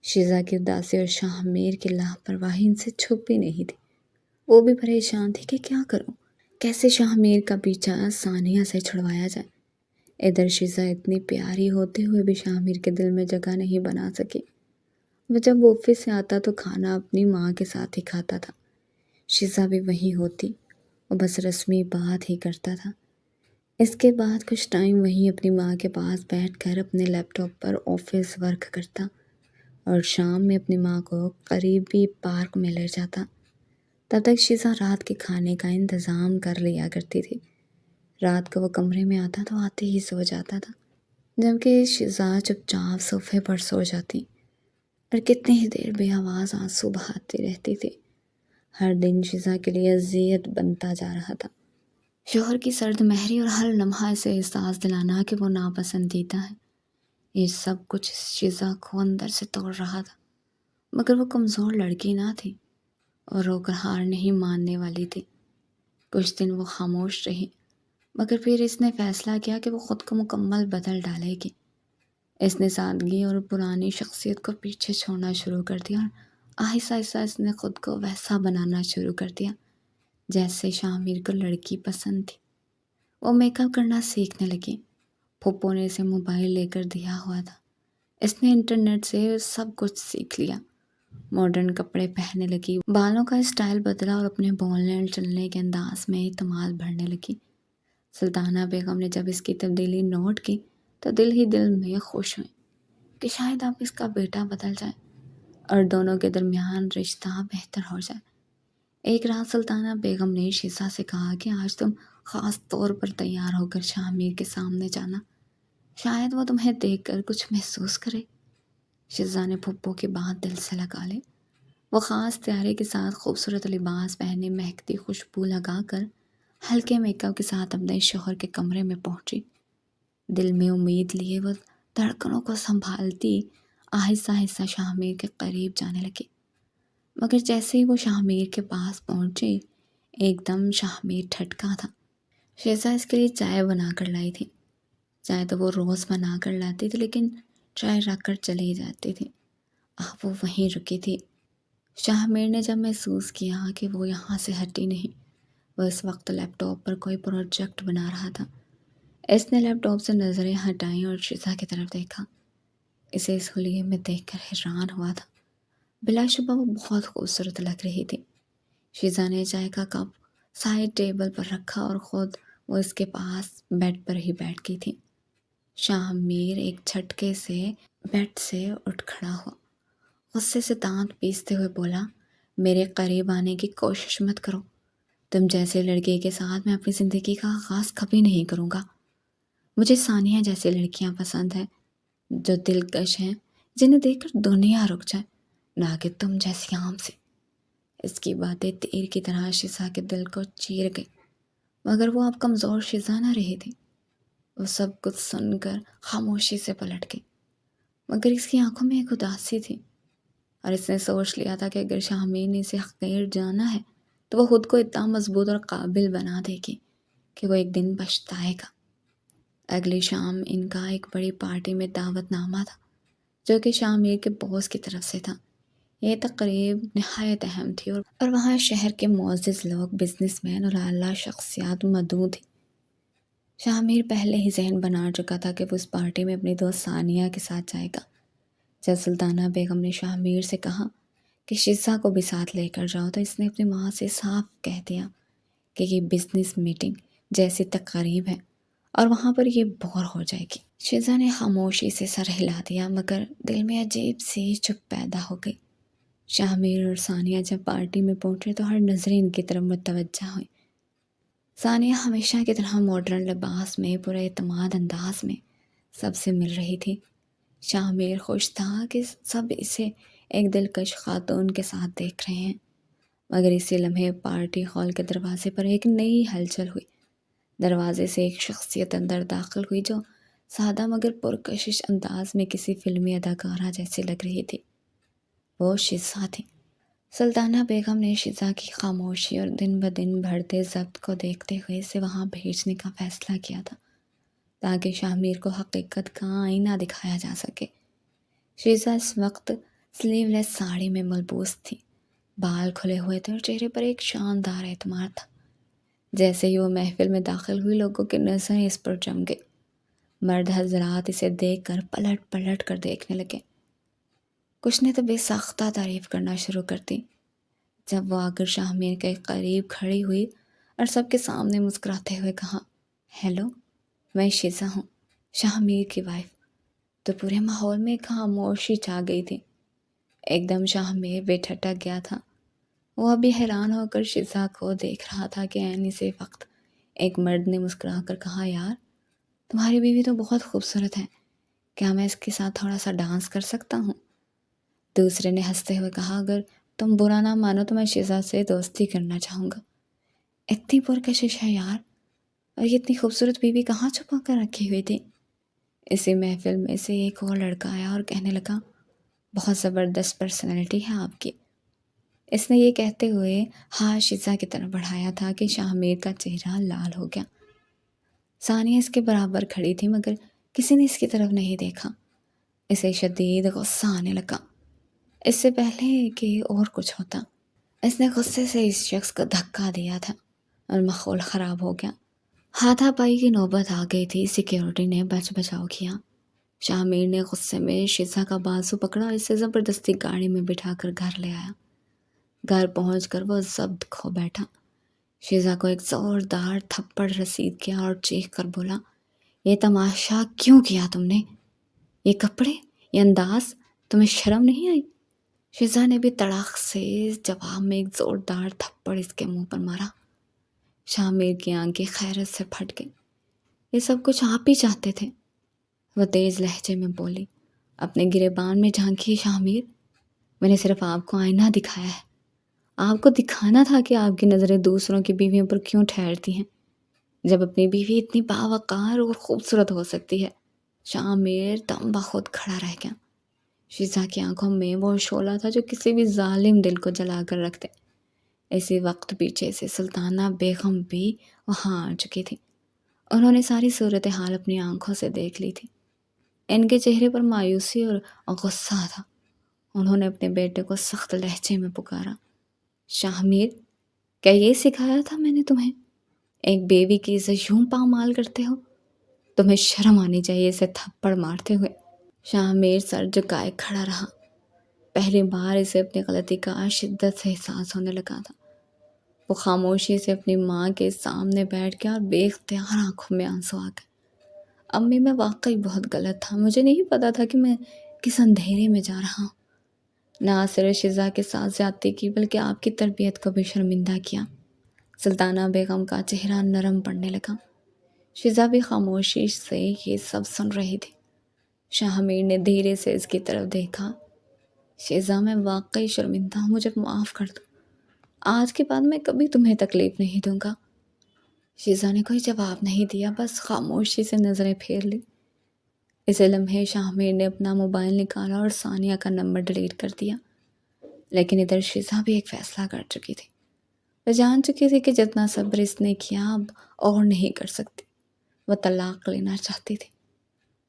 شیزا کی اداسی اور شاہ میر کی لاپرواہی ان سے چھپی نہیں تھی۔ وہ بھی پریشان تھی کہ کیا کروں، کیسے شاہ میر کا پیچھا ثانیہ سے چھڑوایا جائے۔ ادھر شیزا اتنی پیاری ہوتے ہوئے بھی شاہ میر کے دل میں جگہ نہیں بنا سکی۔ وہ جب آفس سے آتا تو کھانا اپنی ماں کے ساتھ ہی کھاتا تھا، شیزا بھی وہیں ہوتی، وہ بس رسمی بات ہی کرتا تھا۔ اس کے بعد کچھ ٹائم وہیں اپنی ماں کے پاس بیٹھ کر اپنے لیپ ٹاپ پر آفس ورک کرتا، اور شام میں اپنی ماں کو قریبی پارک میں لے جاتا۔ تب تک شیزا رات کے کھانے کا انتظام کر لیا کرتی تھی۔ رات کو وہ کمرے میں آتا تو آتے ہی سو جاتا تھا، جبکہ شیزا چپ چاپ صوفے پر سو جاتی اور کتنی ہی دیر بے آواز آنسو بہاتی رہتی تھی۔ ہر دن شیزا کے لیے اذیت بنتا جا رہا تھا۔ شوہر کی سرد مہری اور ہر لمحہ اسے احساس دلانا کہ وہ ناپسندیدہ ہے، یہ سب کچھ شیزا کو اندر سے توڑ رہا تھا۔ مگر وہ کمزور لڑکی نہ تھی اور رو کر ہار نہیں ماننے والی تھی۔ کچھ دن وہ خاموش رہی، مگر پھر اس نے فیصلہ کیا کہ وہ خود کو مکمل بدل ڈالے گی۔ اس نے سادگی اور پرانی شخصیت کو پیچھے چھوڑنا شروع کر دیا، اور آہستہ آہستہ اس نے خود کو ویسا بنانا شروع کر دیا جیسے شاہ میر کو لڑکی پسند تھی۔ وہ میک اپ کرنا سیکھنے لگی۔ پھپھو نے اسے موبائل لے کر دیا ہوا تھا، اس نے انٹرنیٹ سے سب کچھ سیکھ لیا۔ ماڈرن کپڑے پہننے لگی، بالوں کا اسٹائل بدلا اور اپنے بولنے چلنے کے انداز میں اعتماد بڑھنے لگی۔ سلطانہ بیگم نے جب اس کی تبدیلی نوٹ کی تو دل ہی دل میں خوش ہوئی کہ شاید اب اس کا بیٹا بدل جائے اور دونوں کے درمیان رشتہ بہتر ہو جائے۔ ایک رات سلطانہ بیگم نے شیزا سے کہا کہ آج تم خاص طور پر تیار ہو کر شاہ میر کے سامنے جانا، شاید وہ تمہیں دیکھ کر کچھ محسوس کرے۔ شیزا نے پھپھو کی بات دل سے لگا لی۔ وہ خاص تیاری کے ساتھ خوبصورت لباس پہنے، مہکتی خوشبو لگا کر ہلکے میک اپ کے ساتھ اپنے شوہر کے کمرے میں پہنچی۔ دل میں امید لیے وہ دھڑکنوں کو سنبھالتی آہستہ آہستہ شاہ میر کے قریب جانے لگی۔ مگر جیسے ہی وہ شاہ میر کے پاس پہنچی، ایک دم شاہ میر ٹھٹکا تھا۔ شیزا اس کے لیے چائے بنا کر لائی تھی۔ چائے تو وہ روز بنا کر لاتی تھی، لیکن چائے رکھ کر چلی جاتی تھی۔ وہ وہیں رکی تھی۔ شاہ میر نے جب محسوس کیا کہ وہ یہاں سے ہٹی نہیں، وہ اس وقت لیپ ٹاپ پر کوئی پروجیکٹ بنا رہا تھا۔ اس نے لیپ ٹاپ سے نظریں ہٹائیں اور شزا کی طرف دیکھا۔ اسے اس حلیے میں دیکھ کر حیران ہوا تھا۔ بلا شبہ وہ بہت خوبصورت لگ رہی تھی۔ شزا نے چائے کا کپ سائڈ ٹیبل پر رکھا اور خود وہ اس کے پاس بیڈ پر ہی بیٹھ گئی تھی۔ شاہ میر ایک جھٹکے سے بیڈ سے اٹھ کھڑا ہوا، غصے سے دانت پیستے ہوئے بولا، میرے قریب آنے کی کوشش مت کرو۔ تم جیسے لڑکی کے ساتھ میں اپنی زندگی کا آغاز کبھی نہیں کروں گا۔ مجھے ثانیہ جیسی لڑکیاں پسند ہیں، جو دلکش ہیں، جنہیں دیکھ کر دنیا رک جائے، نہ کہ تم جیسی عام سے۔ اس کی باتیں تیر کی طرح شزا کے دل کو چیر گئی، مگر وہ اب کمزور شزا نہ رہی تھی۔ وہ سب کچھ سن کر خاموشی سے پلٹ گئی، مگر اس کی آنکھوں میں ایک اداسی تھی، اور اس نے سوچ لیا تھا کہ اگر شاہمیر نے اسے حقیر جانا ہے تو وہ خود کو اتنا مضبوط اور قابل بنا دے گی کہ وہ ایک دن پچھتائے گا۔ اگلی شام ان کا ایک بڑی پارٹی میں دعوت نامہ تھا، جو کہ شاہمیر کے باس کی طرف سے تھا۔ یہ تقریب نہایت اہم تھی اور وہاں شہر کے معزز لوگ، بزنس مین اور اعلیٰ شخصیات مدعو تھی۔ شاہمیر پہلے ہی ذہن بنا چکا تھا کہ وہ اس پارٹی میں اپنی دوست ثانیہ کے ساتھ جائے گا۔ جب سلطانہ بیگم نے شاہمیر سے کہا کہ شزا کو بھی ساتھ لے کر جاؤ، تو اس نے اپنی ماں سے صاف کہہ دیا کہ یہ بزنس میٹنگ جیسی تقریب ہے اور وہاں پر یہ بور ہو جائے گی۔ شزا نے خاموشی سے سر ہلا دیا، مگر دل میں عجیب سی چپ پیدا ہو گئی۔ شاہمیر اور ثانیہ جب پارٹی میں پہنچے تو ہر نظریں ان کی طرف متوجہ ہوئیں۔ ثانیہ ہمیشہ کی طرح ماڈرن لباس میں پورے اعتماد انداز میں سب سے مل رہی تھی۔ شاہمیر خوش تھا کہ سب اسے ایک دلکش خاتون کے ساتھ دیکھ رہے ہیں، مگر اسی لمحے پارٹی ہال کے دروازے پر ایک نئی ہلچل ہوئی۔ دروازے سے ایک شخصیت اندر داخل ہوئی جو سادہ مگر پرکشش انداز میں کسی فلمی اداکارہ جیسی لگ رہی تھی۔ وہ شزا تھی۔ سلطانہ بیگم نے شزا کی خاموشی اور دن بدن بڑھتے ضبط کو دیکھتے ہوئے اسے وہاں بھیجنے کا فیصلہ کیا تھا، تاکہ شاہمیر کو حقیقت کا آئینہ دکھایا جا سکے۔ شزا اس وقت سلیو لیس ساڑی میں ملبوس تھی، بال کھلے ہوئے تھے اور چہرے پر ایک شاندار اعتماد تھا۔ جیسے ہی وہ محفل میں داخل ہوئی، لوگوں کی نظریں اس پر جم گئی۔ مرد حضرات اسے دیکھ کر پلٹ پلٹ کر دیکھنے لگے۔ کچھ نے تو بے ساختہ تعریف کرنا شروع کر دی۔ جب وہ آ کر شاہمیر کے قریب کھڑی ہوئی اور سب کے سامنے مسکراتے ہوئے کہا، ہیلو، میں شزا ہوں، شاہمیر کی وائف، تو پورے ماحول میں خاموشی چھا گئی تھی۔ ایک دم شاہمیر بے ٹھٹک گیا تھا۔ وہ ابھی حیران ہو کر شزا کو دیکھ رہا تھا کہ عین اسی وقت ایک مرد نے مسکرا کر کہا، یار، تمہاری بیوی تو بہت خوبصورت ہے، کیا میں اس کے ساتھ تھوڑا سا ڈانس کر سکتا ہوں؟ دوسرے نے ہنستے ہوئے کہا، اگر تم برا نہ مانو تو میں شزا سے دوستی کرنا چاہوں گا۔ اتنی پرکشش ہے یار، اور یہ اتنی خوبصورت بیوی کہاں چھپا کر رکھی ہوئی تھی؟ اسی محفل میں سے ایک اور لڑکا آیا اور کہنے لگا، بہت زبردست پرسنالٹی ہے آپ کی۔ اس نے یہ کہتے ہوئے ہاتھ شزا کی طرف بڑھایا تھا کہ شاہمیر کا چہرہ لال ہو گیا۔ ثانیہ اس کے برابر کھڑی تھی، مگر کسی نے اس کی طرف نہیں دیکھا۔ اسے شدید غصہ آنے لگا، اس سے پہلے کہ اور کچھ ہوتا۔ اس نے غصے سے اس شخص کو دھکا دیا تھا اور ماحول خراب ہو گیا۔ ہاتھا پائی کی نوبت آ گئی تھی۔ سیکیورٹی نے بچ بچاؤ کیا۔ شاہمیر نے غصے میں شزا کا بازو پکڑا اور اسے زبردستی گاڑی میں بٹھا کر گھر لے آیا۔ گھر پہنچ کر وہ ضبط کھو بیٹھا۔ شزا کو ایک زوردار تھپڑ رسید کیا اور چیخ کر بولا، یہ تماشا کیوں کیا تم نے؟ یہ کپڑے، یہ انداز، تمہیں شرم نہیں آئی؟ شزا نے بھی تڑاک سے جواب میں ایک زوردار تھپڑ اس کے منہ پر مارا۔ شاہمیر کی آنکھیں خیرت سے پھٹ گئی۔ یہ سب کچھ آپ ہی چاہتے تھے؟ وہ تیز لہجے میں بولی۔ اپنے گریبان میں جھانکیے شاہمیر، میں نے صرف آپ کو آئینہ دکھایا ہے۔ آپ کو دکھانا تھا کہ آپ کی نظریں دوسروں کی بیویوں پر کیوں ٹھہرتی ہیں، جب اپنی بیوی اتنی باوقار اور خوبصورت ہو سکتی ہے۔ شاہمیر دم بخود کھڑا رہ گیا۔ شزا کی آنکھوں میں وہ شعلہ تھا جو کسی بھی ظالم دل کو جلا کر رکھ دے۔ اسی وقت پیچھے سے سلطانہ بیگم بھی وہاں آ چکی تھی۔ انہوں نے ساری صورتحال اپنی آنکھوں سے دیکھ لی تھی۔ ان کے چہرے پر مایوسی اور غصہ تھا۔ انہوں نے اپنے بیٹے کو سخت لہجے میں پکارا، شاہمیر، کیا یہ سکھایا تھا میں نے تمہیں؟ ایک بیوی کی عزت یوں پامال کرتے ہو؟ تمہیں شرم آنی چاہیے اسے تھپڑ مارتے ہوئے۔ شاہ سر جھکائے کھڑا رہا۔ پہلی بار اسے اپنی غلطی کا شدت سے احساس ہونے لگا تھا۔ وہ خاموشی سے اپنی ماں کے سامنے بیٹھ گیا اور بے اختیار آنکھوں میں آنسو آ گئے۔ امی میں واقعی بہت غلط تھا، مجھے نہیں پتا تھا کہ میں کس اندھیرے میں جا رہا ہوں۔ نہ صرف شیزا کے ساتھ زیادتی کی بلکہ آپ کی تربیت کو بھی شرمندہ کیا۔ سلطانہ بیگم کا چہرہ نرم پڑنے لگا۔ شیزا بھی خاموشی سے یہ سب سن رہی تھی۔ شاہ میر نے دھیرے سے اس کی طرف دیکھا۔ شیزا میں واقعی شرمندہ ہوں، مجھے معاف کر دو۔ آج کے بعد میں کبھی تمہیں تکلیف نہیں دوں گا۔ شیزا نے کوئی جواب نہیں دیا، بس خاموشی سے نظریں پھیر لی۔ اسی لمحے شاہ میر نے اپنا موبائل نکالا اور ثانیہ کا نمبر ڈیلیٹ کر دیا۔ لیکن ادھر شیزا بھی ایک فیصلہ کر چکی تھی۔ وہ جان چکی تھی کہ جتنا صبر اس نے کیا اب اور نہیں کر سکتی۔ وہ طلاق لینا چاہتی تھی،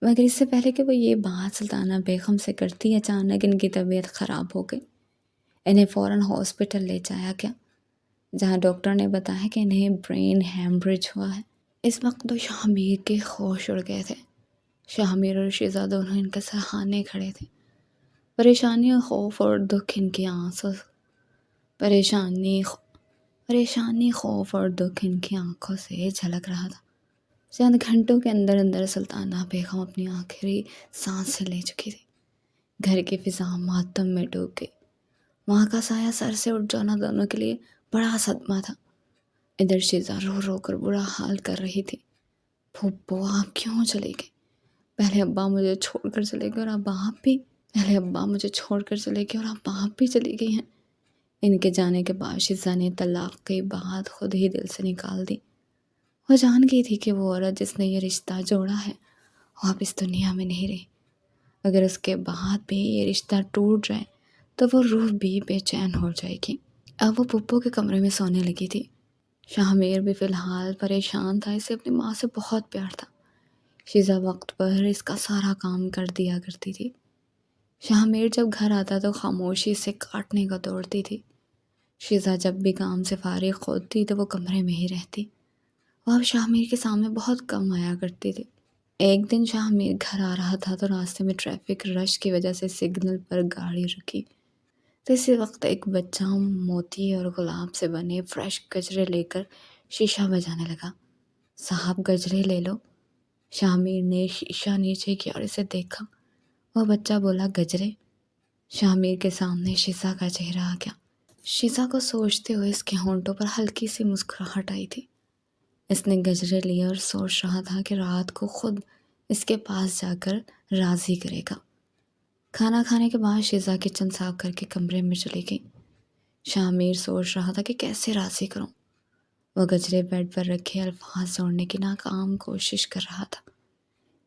مگر اس سے پہلے کہ وہ یہ بات سلطانہ بیگم سے کرتی، اچانک ان کی طبیعت خراب ہو گئی۔ انہیں فوراً ہاسپٹل لے جایا گیا، جہاں ڈاکٹر نے بتایا کہ انہیں برین ہیمریج ہوا ہے۔ اس وقت تو شاہ میر کے ہوش اڑ گئے تھے۔ شاہ میر اور شیزا دونوں ان کے سرہانے کھڑے تھے۔ پریشانی اور خوف اور دکھ ان کی آنسوں پریشانی خوف اور دکھ ان کی آنکھوں سے جھلک رہا تھا۔ چند گھنٹوں کے اندر اندر سلطانہ بیگم اپنی آخری سانسیں لے چکی تھی۔ گھر کی فضا ماتم میں ڈوب گئی۔ وہاں کا سایہ سر سے اٹھ جانا دونوں کے لیے بڑا صدمہ تھا۔ ادھر شیزا رو رو کر برا حال کر رہی تھی۔ پھوپھو آپ کیوں چلے گئے؟ پہلے ابا مجھے چھوڑ کر چلے گئے اور اب آپ بھی چلی گئی ہیں۔ ان کے جانے کے بعد شیزا نے طلاق کی بات خود ہی دل سے نکال دی۔ وہ جان گئی تھی کہ وہ عورت جس نے یہ رشتہ جوڑا ہے وہ اب اس دنیا میں نہیں رہی۔ اگر اس کے بعد بھی یہ رشتہ ٹوٹ جائے تو وہ روح بھی بے چین ہو جائے گی۔ اب وہ پھپھو کے کمرے میں سونے لگی تھی۔ شاہ میر بھی فی الحال پریشان تھا، اسے اپنی ماں سے بہت پیار تھا۔ شیزا وقت پر اس کا سارا کام کر دیا کرتی تھی۔ شاہ میر جب گھر آتا تو خاموشی سے کاٹنے کو دوڑتی تھی۔ شیزا جب بھی کام سے فارغ ہوتی تو وہ کمرے میں ہی رہتی۔ وہ اب شاہ میر کے سامنے بہت کم آیا کرتی تھی۔ ایک دن شاہ میر گھر آ رہا تھا تو راستے میں ٹریفک رش کی وجہ سے سگنل پر گاڑی رکی، تو اسی وقت ایک بچہ موتی اور گلاب سے بنے فریش گجرے لے کر شیشہ بجانے لگا۔ صاحب گجرے لے لو۔ شاہ میر نے شیشہ نیچے کیا اور اسے دیکھا۔ وہ بچہ بولا گجرے؟ شاہ میر کے سامنے شیزا کا چہرہ آ گیا۔ شیزا کو سوچتے ہوئے اس کے ہونٹوں پر ہلکی سی مسکراہٹ آئی تھی۔ اس نے گجرے لیے اور سوچ رہا تھا کہ رات کو خود اس کے پاس جا کر راضی کرے گا۔ کھانا کھانے کے بعد شیزا کچن صاف کر کے کمرے میں چلی گئی۔ شاہ میر سوچ رہا تھا کہ کیسے راضی کروں۔ وہ گجرے بیڈ پر رکھے الفاظ جوڑنے کی ناکام کوشش کر رہا تھا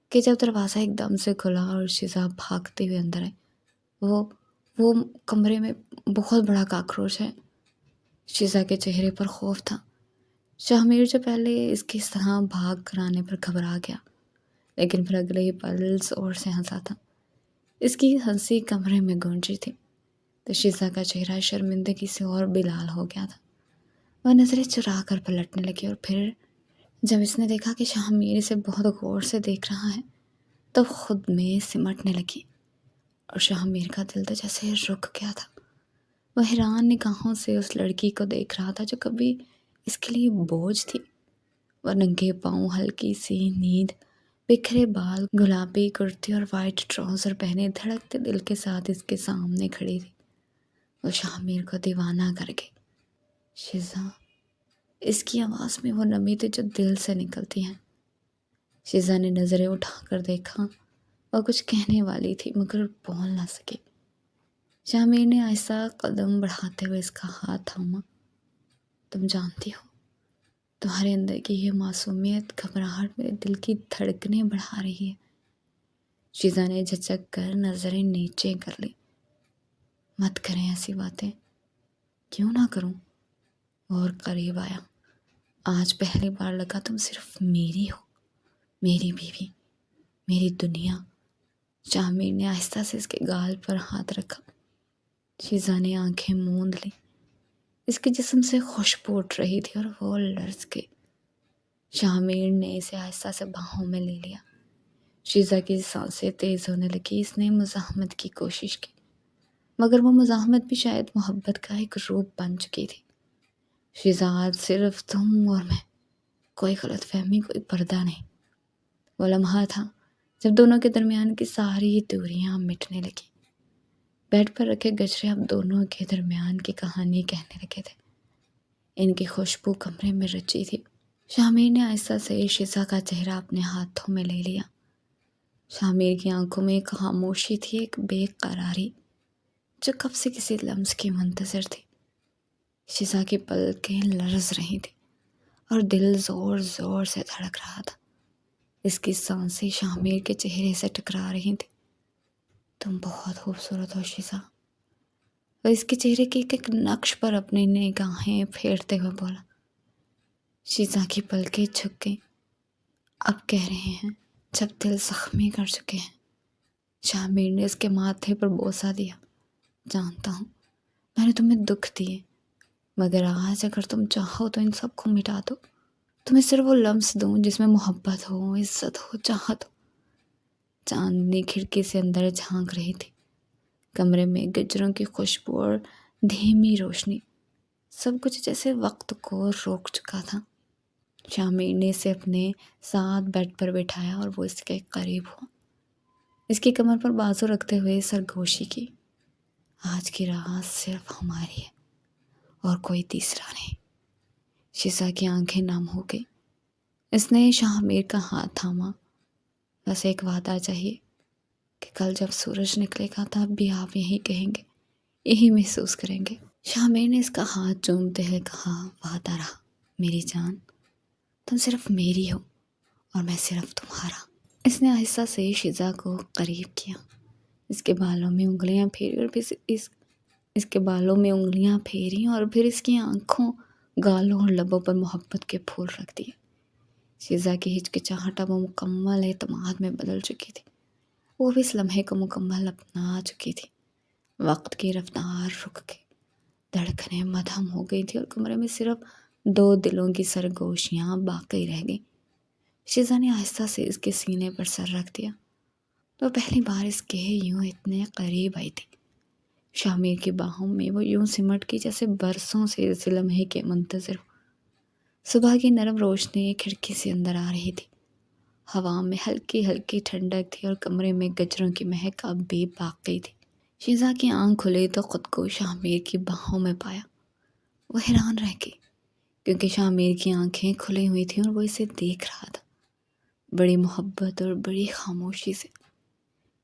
کہ جب دروازہ ایک دم سے کھلا اور شیزا بھاگتے ہوئے اندر آئی۔ وہ کمرے میں بہت بڑا کاکروچ ہے۔ شیزا کے چہرے پر خوف تھا۔ شاہ میر جو پہلے اس کی اس طرح بھاگ کر آنے پر گھبرا گیا، لیکن پھر اگلے ہی پل زور سے ہنسا تھا۔ اس کی ہنسی کمرے میں گونجی تھی تو شیزا کا چہرہ شرمندگی سے اور بھی لال ہو گیا تھا۔ وہ نظریں چرا کر پلٹنے لگی اور پھر جب اس نے دیکھا کہ شاہ میر اسے بہت غور سے دیکھ رہا ہے تو خود میں سمٹنے لگی اور شاہ میر کا دل تو جیسے رک گیا تھا۔ وہ حیران نگاہوں سے اس لڑکی کو دیکھ رہا تھا جو کبھی اس کے لیے بوجھ تھی۔ وہ ننگے پاؤں، ہلکی سی نیند، بکھرے بال، گلابی کرتی اور وائٹ ٹراؤزر پہنے دھڑکتے دل کے ساتھ اس کے سامنے کھڑی تھی۔ وہ شاہ میر کو دیوانہ کر گئی۔ شیزا، اس کی آواز میں وہ نمی تھی جو دل سے نکلتی ہیں۔ شیزا نے نظریں اٹھا کر دیکھا۔ وہ کچھ کہنے والی تھی مگر بول نہ سکی۔ شاہ میر نے آہستہ قدم بڑھاتے ہوئے اس کا ہاتھ تھاما۔ تم جانتی ہو، تمہارے اندر کی یہ معصومیت گھبراہٹ میرے دل کی دھڑکنیں بڑھا رہی ہے۔ شیزا نے جھجک کر نظریں نیچے کر لی۔ مت کریں ایسی باتیں۔ کیوں نہ کروں؟ اور قریب آیا۔ آج پہلی بار لگا تم صرف میری ہو، میری بیوی، میری دنیا۔ شاہ میر نے آہستہ سے اس کے گال پر ہاتھ رکھا۔ شیزا نے آنکھیں موند لی۔ اس کے جسم سے خوشبو اٹھ رہی تھی اور وہ لرز گئی۔ شامیر نے اسے آہستہ سے باہوں میں لے لیا۔ شیزا کی سانسیں تیز ہونے لگی۔ اس نے مزاحمت کی کوشش کی، مگر وہ مزاحمت بھی شاید محبت کا ایک روپ بن چکی تھی۔ شیزا، آج صرف تم اور میں، کوئی غلط فہمی، کوئی پردہ نہیں۔ وہ لمحہ تھا جب دونوں کے درمیان کی ساری دوریاں مٹنے لگی۔ بیڈ پر رکھے گجرے اب دونوں کے درمیان کی کہانی کہنے لگے تھے۔ ان کی خوشبو کمرے میں رچی تھی۔ شامیر نے آہستہ سے شیزا کا چہرہ اپنے ہاتھوں میں لے لیا۔ شامیر کی آنکھوں میں ایک خاموشی تھی، ایک بے قراری جو کب سے کسی لمس کی منتظر تھی۔ شیزا کی پلکیں لرز رہی تھی اور دل زور زور سے دھڑک رہا تھا۔ اس کی سانسیں شامیر کے چہرے سے ٹکرا رہی تھی۔ تم بہت خوبصورت ہو شیزا، اور اس کے چہرے کے ایک ایک نقش پر اپنی نگاہیں پھیرتے ہوئے بولا۔ شیزا کی پلکیں جھک گئیں۔ اب کہہ رہے ہیں جب دل زخمی کر چکے ہیں۔ شامیر نے اس کے ماتھے پر بوسہ دیا۔ جانتا ہوں میں نے تمہیں دکھ دیے، مگر آج اگر تم چاہو تو ان سب کو مٹا دو۔ تمہیں صرف وہ لمس دوں جس میں محبت ہو، عزت ہو، چاہت ہو۔ چاندنی کھڑکی سے اندر جھانک رہی تھی۔ کمرے میں گجروں کی خوشبو اور دھیمی روشنی، سب کچھ جیسے وقت کو روک چکا تھا۔ شامیر نے اسے اپنے ساتھ بیڈ پر بٹھایا اور وہ اس کے قریب ہوا۔ اس کی کمر پر بازو رکھتے ہوئے سرگوشی کی۔ آج کی رات صرف ہماری ہے اور کوئی تیسرا نہیں۔ شیزا کی آنکھیں نم ہو گئی۔ اس نے شامیر کا ہاتھ تھاما۔ بس ایک وعدہ چاہیے کہ کل جب سورج نکلے گا تب بھی آپ یہی کہیں گے، یہی محسوس کریں گے۔ شامیر نے اس کا ہاتھ چومتے ہوئے کہا، وعدہ رہا میری جان، تم صرف میری ہو اور میں صرف تمہارا۔ اس نے آہستہ سے شیزا کو قریب کیا، اس کے بالوں میں انگلیاں پھیری اور پھر اس کے بالوں میں انگلیاں پھیری اور پھر اس کی آنکھوں، گالوں اور لبوں پر محبت کے پھول رکھ دیے۔ شیزا کی ہچکچاہٹ اب مکمل اعتماد میں بدل چکی تھی۔ وہ بھی اس لمحے کو مکمل اپنا چکی تھی۔ وقت کی رفتار رک گئی، دھڑکنیں مدھم ہو گئی تھی اور کمرے میں صرف دو دلوں کی سرگوشیاں باقی رہ گئیں۔ شیزا نے آہستہ سے اس کے سینے پر سر رکھ دیا۔ تو پہلی بار اس کے یوں اتنے قریب آئی تھی۔ شامیر کی باہوں میں وہ یوں سمٹ کی جیسے برسوں سے اس لمحے کے منتظر ہو۔ صبح کی نرم روشنی کھڑکی سے اندر آ رہی تھی۔ ہوا میں ہلکی ہلکی ٹھنڈک تھی اور کمرے میں گجروں کی مہک اب بھی باقی تھی۔ شیزا کی آنکھ کھلی تو خود کو شامیر کی باہوں میں پایا۔ وہ حیران رہ گئی کیونکہ شامیر کی آنکھیں کھلی ہوئی تھیں اور وہ اسے دیکھ رہا تھا، بڑی محبت اور بڑی خاموشی سے۔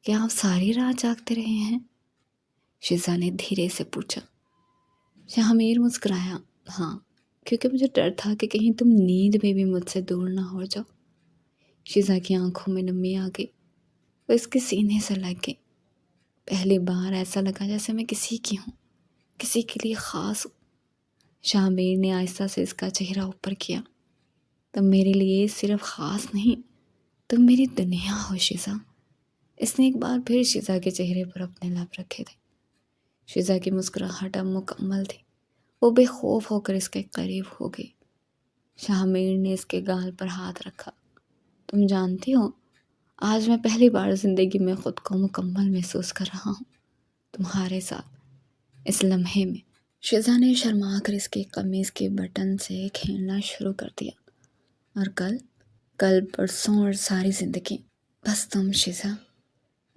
کیا آپ ساری رات جاگتے رہے ہیں؟ شیزا نے دھیرے سے پوچھا۔ شامیر مسکرایا، ہاں، کیونکہ مجھے ڈر تھا کہ کہیں تم نیند میں بھی مجھ سے دور نہ ہو جاؤ۔ شیزا کی آنکھوں میں نمی آ گئی، وہ اس کے سینے سے لگ گئی۔ پہلی بار ایسا لگا جیسے میں کسی کی ہوں، کسی کے لیے خاص ہوں۔ شامیر نے آہستہ سے اس کا چہرہ اوپر کیا۔ تم میرے لیے صرف خاص نہیں، تم میری دنیا ہو شیزا۔ اس نے ایک بار پھر شیزا کے چہرے پر اپنے لب رکھے تھے۔ شیزا کی مسکراہٹ اب مکمل تھی۔ وہ بے خوف ہو کر اس کے قریب ہو گئی۔ شامیر نے اس کے گال پر ہاتھ رکھا۔ تم جانتی ہو، آج میں پہلی بار زندگی میں خود کو مکمل محسوس کر رہا ہوں تمہارے ساتھ، اس لمحے میں۔ شیزا نے شرما کر اس کی قمیض کے بٹن سے کھیلنا شروع کر دیا۔ اور کل پرسوں اور ساری زندگی بس تم شیزا۔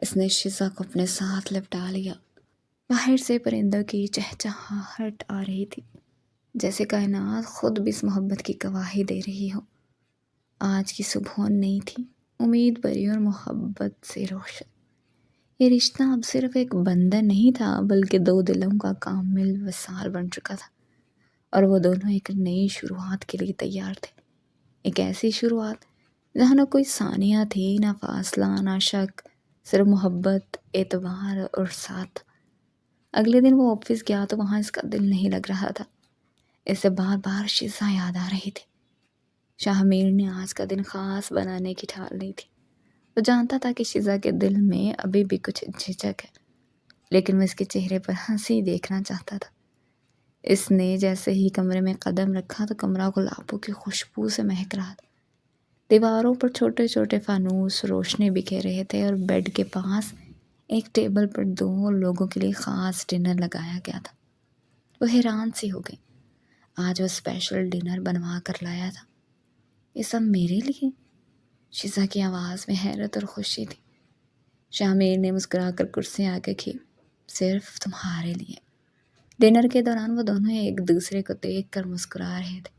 اس نے شیزا کو اپنے ساتھ لپٹا لیا۔ باہر سے پرندوں کی چہچہاہٹ آ رہی تھی، جیسے کائنات خود بھی اس محبت کی گواہی دے رہی ہو۔ آج کی صبح نئی تھی، امید بھری اور محبت سے روشن۔ یہ رشتہ اب صرف ایک بندھن نہیں تھا بلکہ دو دلوں کا کامل وصال بن چکا تھا، اور وہ دونوں ایک نئی شروعات کے لیے تیار تھے۔ ایک ایسی شروعات جہاں نہ کوئی ثانیہ تھی، نہ فاصلہ، نہ شک، صرف محبت، اعتبار اور ساتھ۔ اگلے دن وہ آفس گیا تو وہاں اس کا دل نہیں لگ رہا تھا۔ اسے بار بار شیزا یاد آ رہی تھی۔ شامیر نے آج کا دن خاص بنانے کی ٹھان لی تھی۔ وہ جانتا تھا کہ شیزا کے دل میں ابھی بھی کچھ جھجک ہے، لیکن وہ اس کے چہرے پر ہنسی دیکھنا چاہتا تھا۔ اس نے جیسے ہی کمرے میں قدم رکھا تو کمرہ گلابوں کی خوشبو سے مہک رہا تھا۔ دیواروں پر چھوٹے چھوٹے فانوس روشنی بکھیر رہے تھے اور بیڈ کے پاس ایک ٹیبل پر 2 لوگوں کے لیے خاص ڈنر لگایا گیا تھا۔ وہ حیران سی ہو گئی۔ آج وہ اسپیشل ڈنر بنوا کر لایا تھا۔ یہ سب میرے لیے؟ شیزا کی آواز میں حیرت اور خوشی تھی۔ شاہ میر نے مسکرا کر کرسی آگے کی۔ صرف تمہارے لیے۔ ڈنر کے دوران وہ دونوں ایک دوسرے کو دیکھ کر مسکرا رہے تھے۔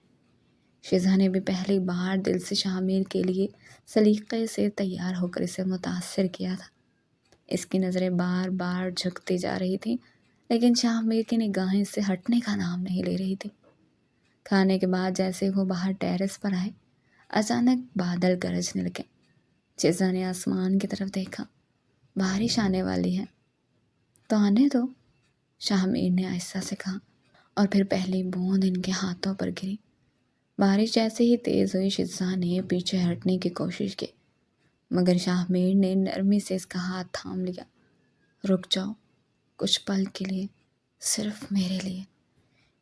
شیزا نے بھی پہلی بار دل سے شاہ میر کے لیے سلیقے سے تیار ہو کر اسے متاثر کیا تھا۔ اس کی نظریں بار بار جھکتی جا رہی تھیں، لیکن شاہ میر کی نگاہیں اس سے ہٹنے کا نام نہیں لے رہی تھی۔ کھانے کے بعد جیسے وہ باہر ٹیرس پر آئے، اچانک بادل گرجنے لگے۔ شیزا نے آسمان کی طرف دیکھا۔ بارش آنے والی ہے۔ تو آنے دو، شاہ میر نے آہستہ سے کہا، اور پھر پہلی بوند ان کے ہاتھوں پر گری۔ بارش جیسے ہی تیز ہوئی، شیزا نے پیچھے ہٹنے کی کوشش کی، مگر شاہ میر نے نرمی سے اس کا ہاتھ تھام لیا۔ رک جاؤ، کچھ پل کے لیے، صرف میرے لیے۔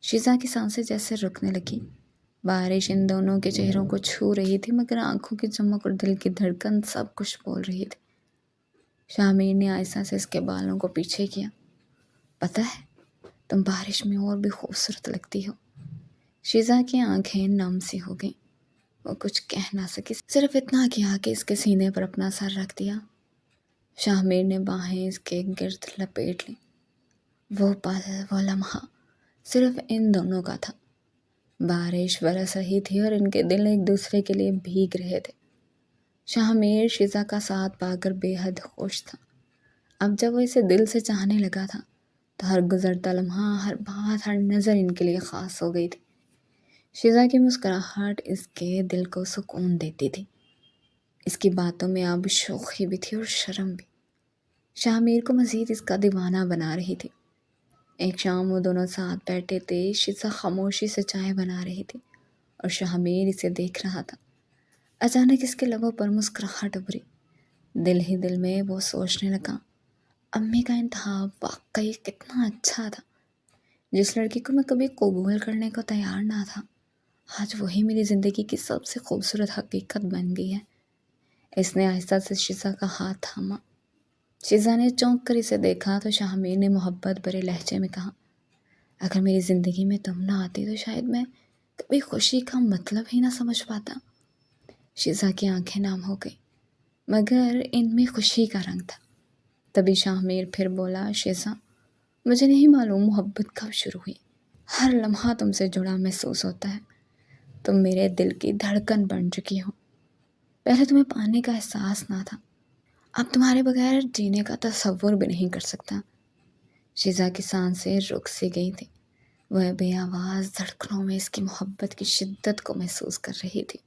شیزا کی سانسیں جیسے رکنے لگی۔ بارش ان دونوں کے چہروں کو چھو رہی تھی، مگر آنکھوں کی چمک اور دل کی دھڑکن سب کچھ بول رہی تھی۔ شاہ میر نے آہستہ سے اس کے بالوں کو پیچھے کیا۔ پتہ ہے، تم بارش میں اور بھی خوبصورت لگتی ہو۔ شیزا کی آنکھیں نم سی ہو گئیں۔ وہ کچھ کہہ نہ سکی، صرف اتنا کیا کہ اس کے سینے پر اپنا سر رکھ دیا۔ شاہ میر نے باہیں اس کے گرد لپیٹ لیں۔ وہ پل، وہ لمحہ صرف ان دونوں کا تھا۔ بارش برس رہی تھی اور ان کے دل ایک دوسرے کے لیے بھیگ رہے تھے۔ شاہ میر شیزا کا ساتھ پا کر بے حد خوش تھا۔ اب جب وہ اسے دل سے چاہنے لگا تھا تو ہر گزرتا لمحہ، ہر بات، ہر نظر ان کے لیے خاص ہو گئی تھی۔ شیزا کی مسکراہٹ اس کے دل کو سکون دیتی تھی۔ اس کی باتوں میں اب شوخی بھی تھی اور شرم بھی۔ شاہ میر کو مزید اس کا دیوانہ بنا رہی تھی۔ ایک شام وہ دونوں ساتھ بیٹھے تھے۔ شیزا خاموشی سے چائے بنا رہی تھی اور شاہ میر اسے دیکھ رہا تھا۔ اچانک اس کے لبوں پر مسکراہٹ ابھری۔ دل ہی دل میں وہ سوچنے لگا، امی کا انتخاب واقعی کتنا اچھا تھا۔ جس لڑکی کو میں کبھی قبول کرنے کو تیار نہ تھا، آج وہی میری زندگی کی سب سے خوبصورت حقیقت بن گئی ہے۔ اس نے آہستہ سے شیزا کا ہاتھ تھاما۔ شیزا نے چونک کر اسے دیکھا تو شاہ میر نے محبت بھرے لہجے میں کہا، اگر میری زندگی میں تم نہ آتی تو شاید میں کبھی خوشی کا مطلب ہی نہ سمجھ پاتا۔ شیزا کی آنکھیں نم ہو گئی، مگر ان میں خوشی کا رنگ تھا۔ تبھی شاہ میر پھر بولا، شیزا، مجھے نہیں معلوم محبت کب شروع ہوئی، ہر لمحہ تم سے جڑا محسوس ہوتا ہے۔ تم میرے دل کی دھڑکن بن چکی ہو۔ پہلے تمہیں پانے کا احساس نہ تھا، اب تمہارے بغیر جینے کا تصور بھی نہیں کر سکتا۔ شیزا کی سانسیں رک سی گئی تھیں۔ وہ بے آواز دھڑکنوں میں اس کی محبت کی شدت کو محسوس کر رہی تھی۔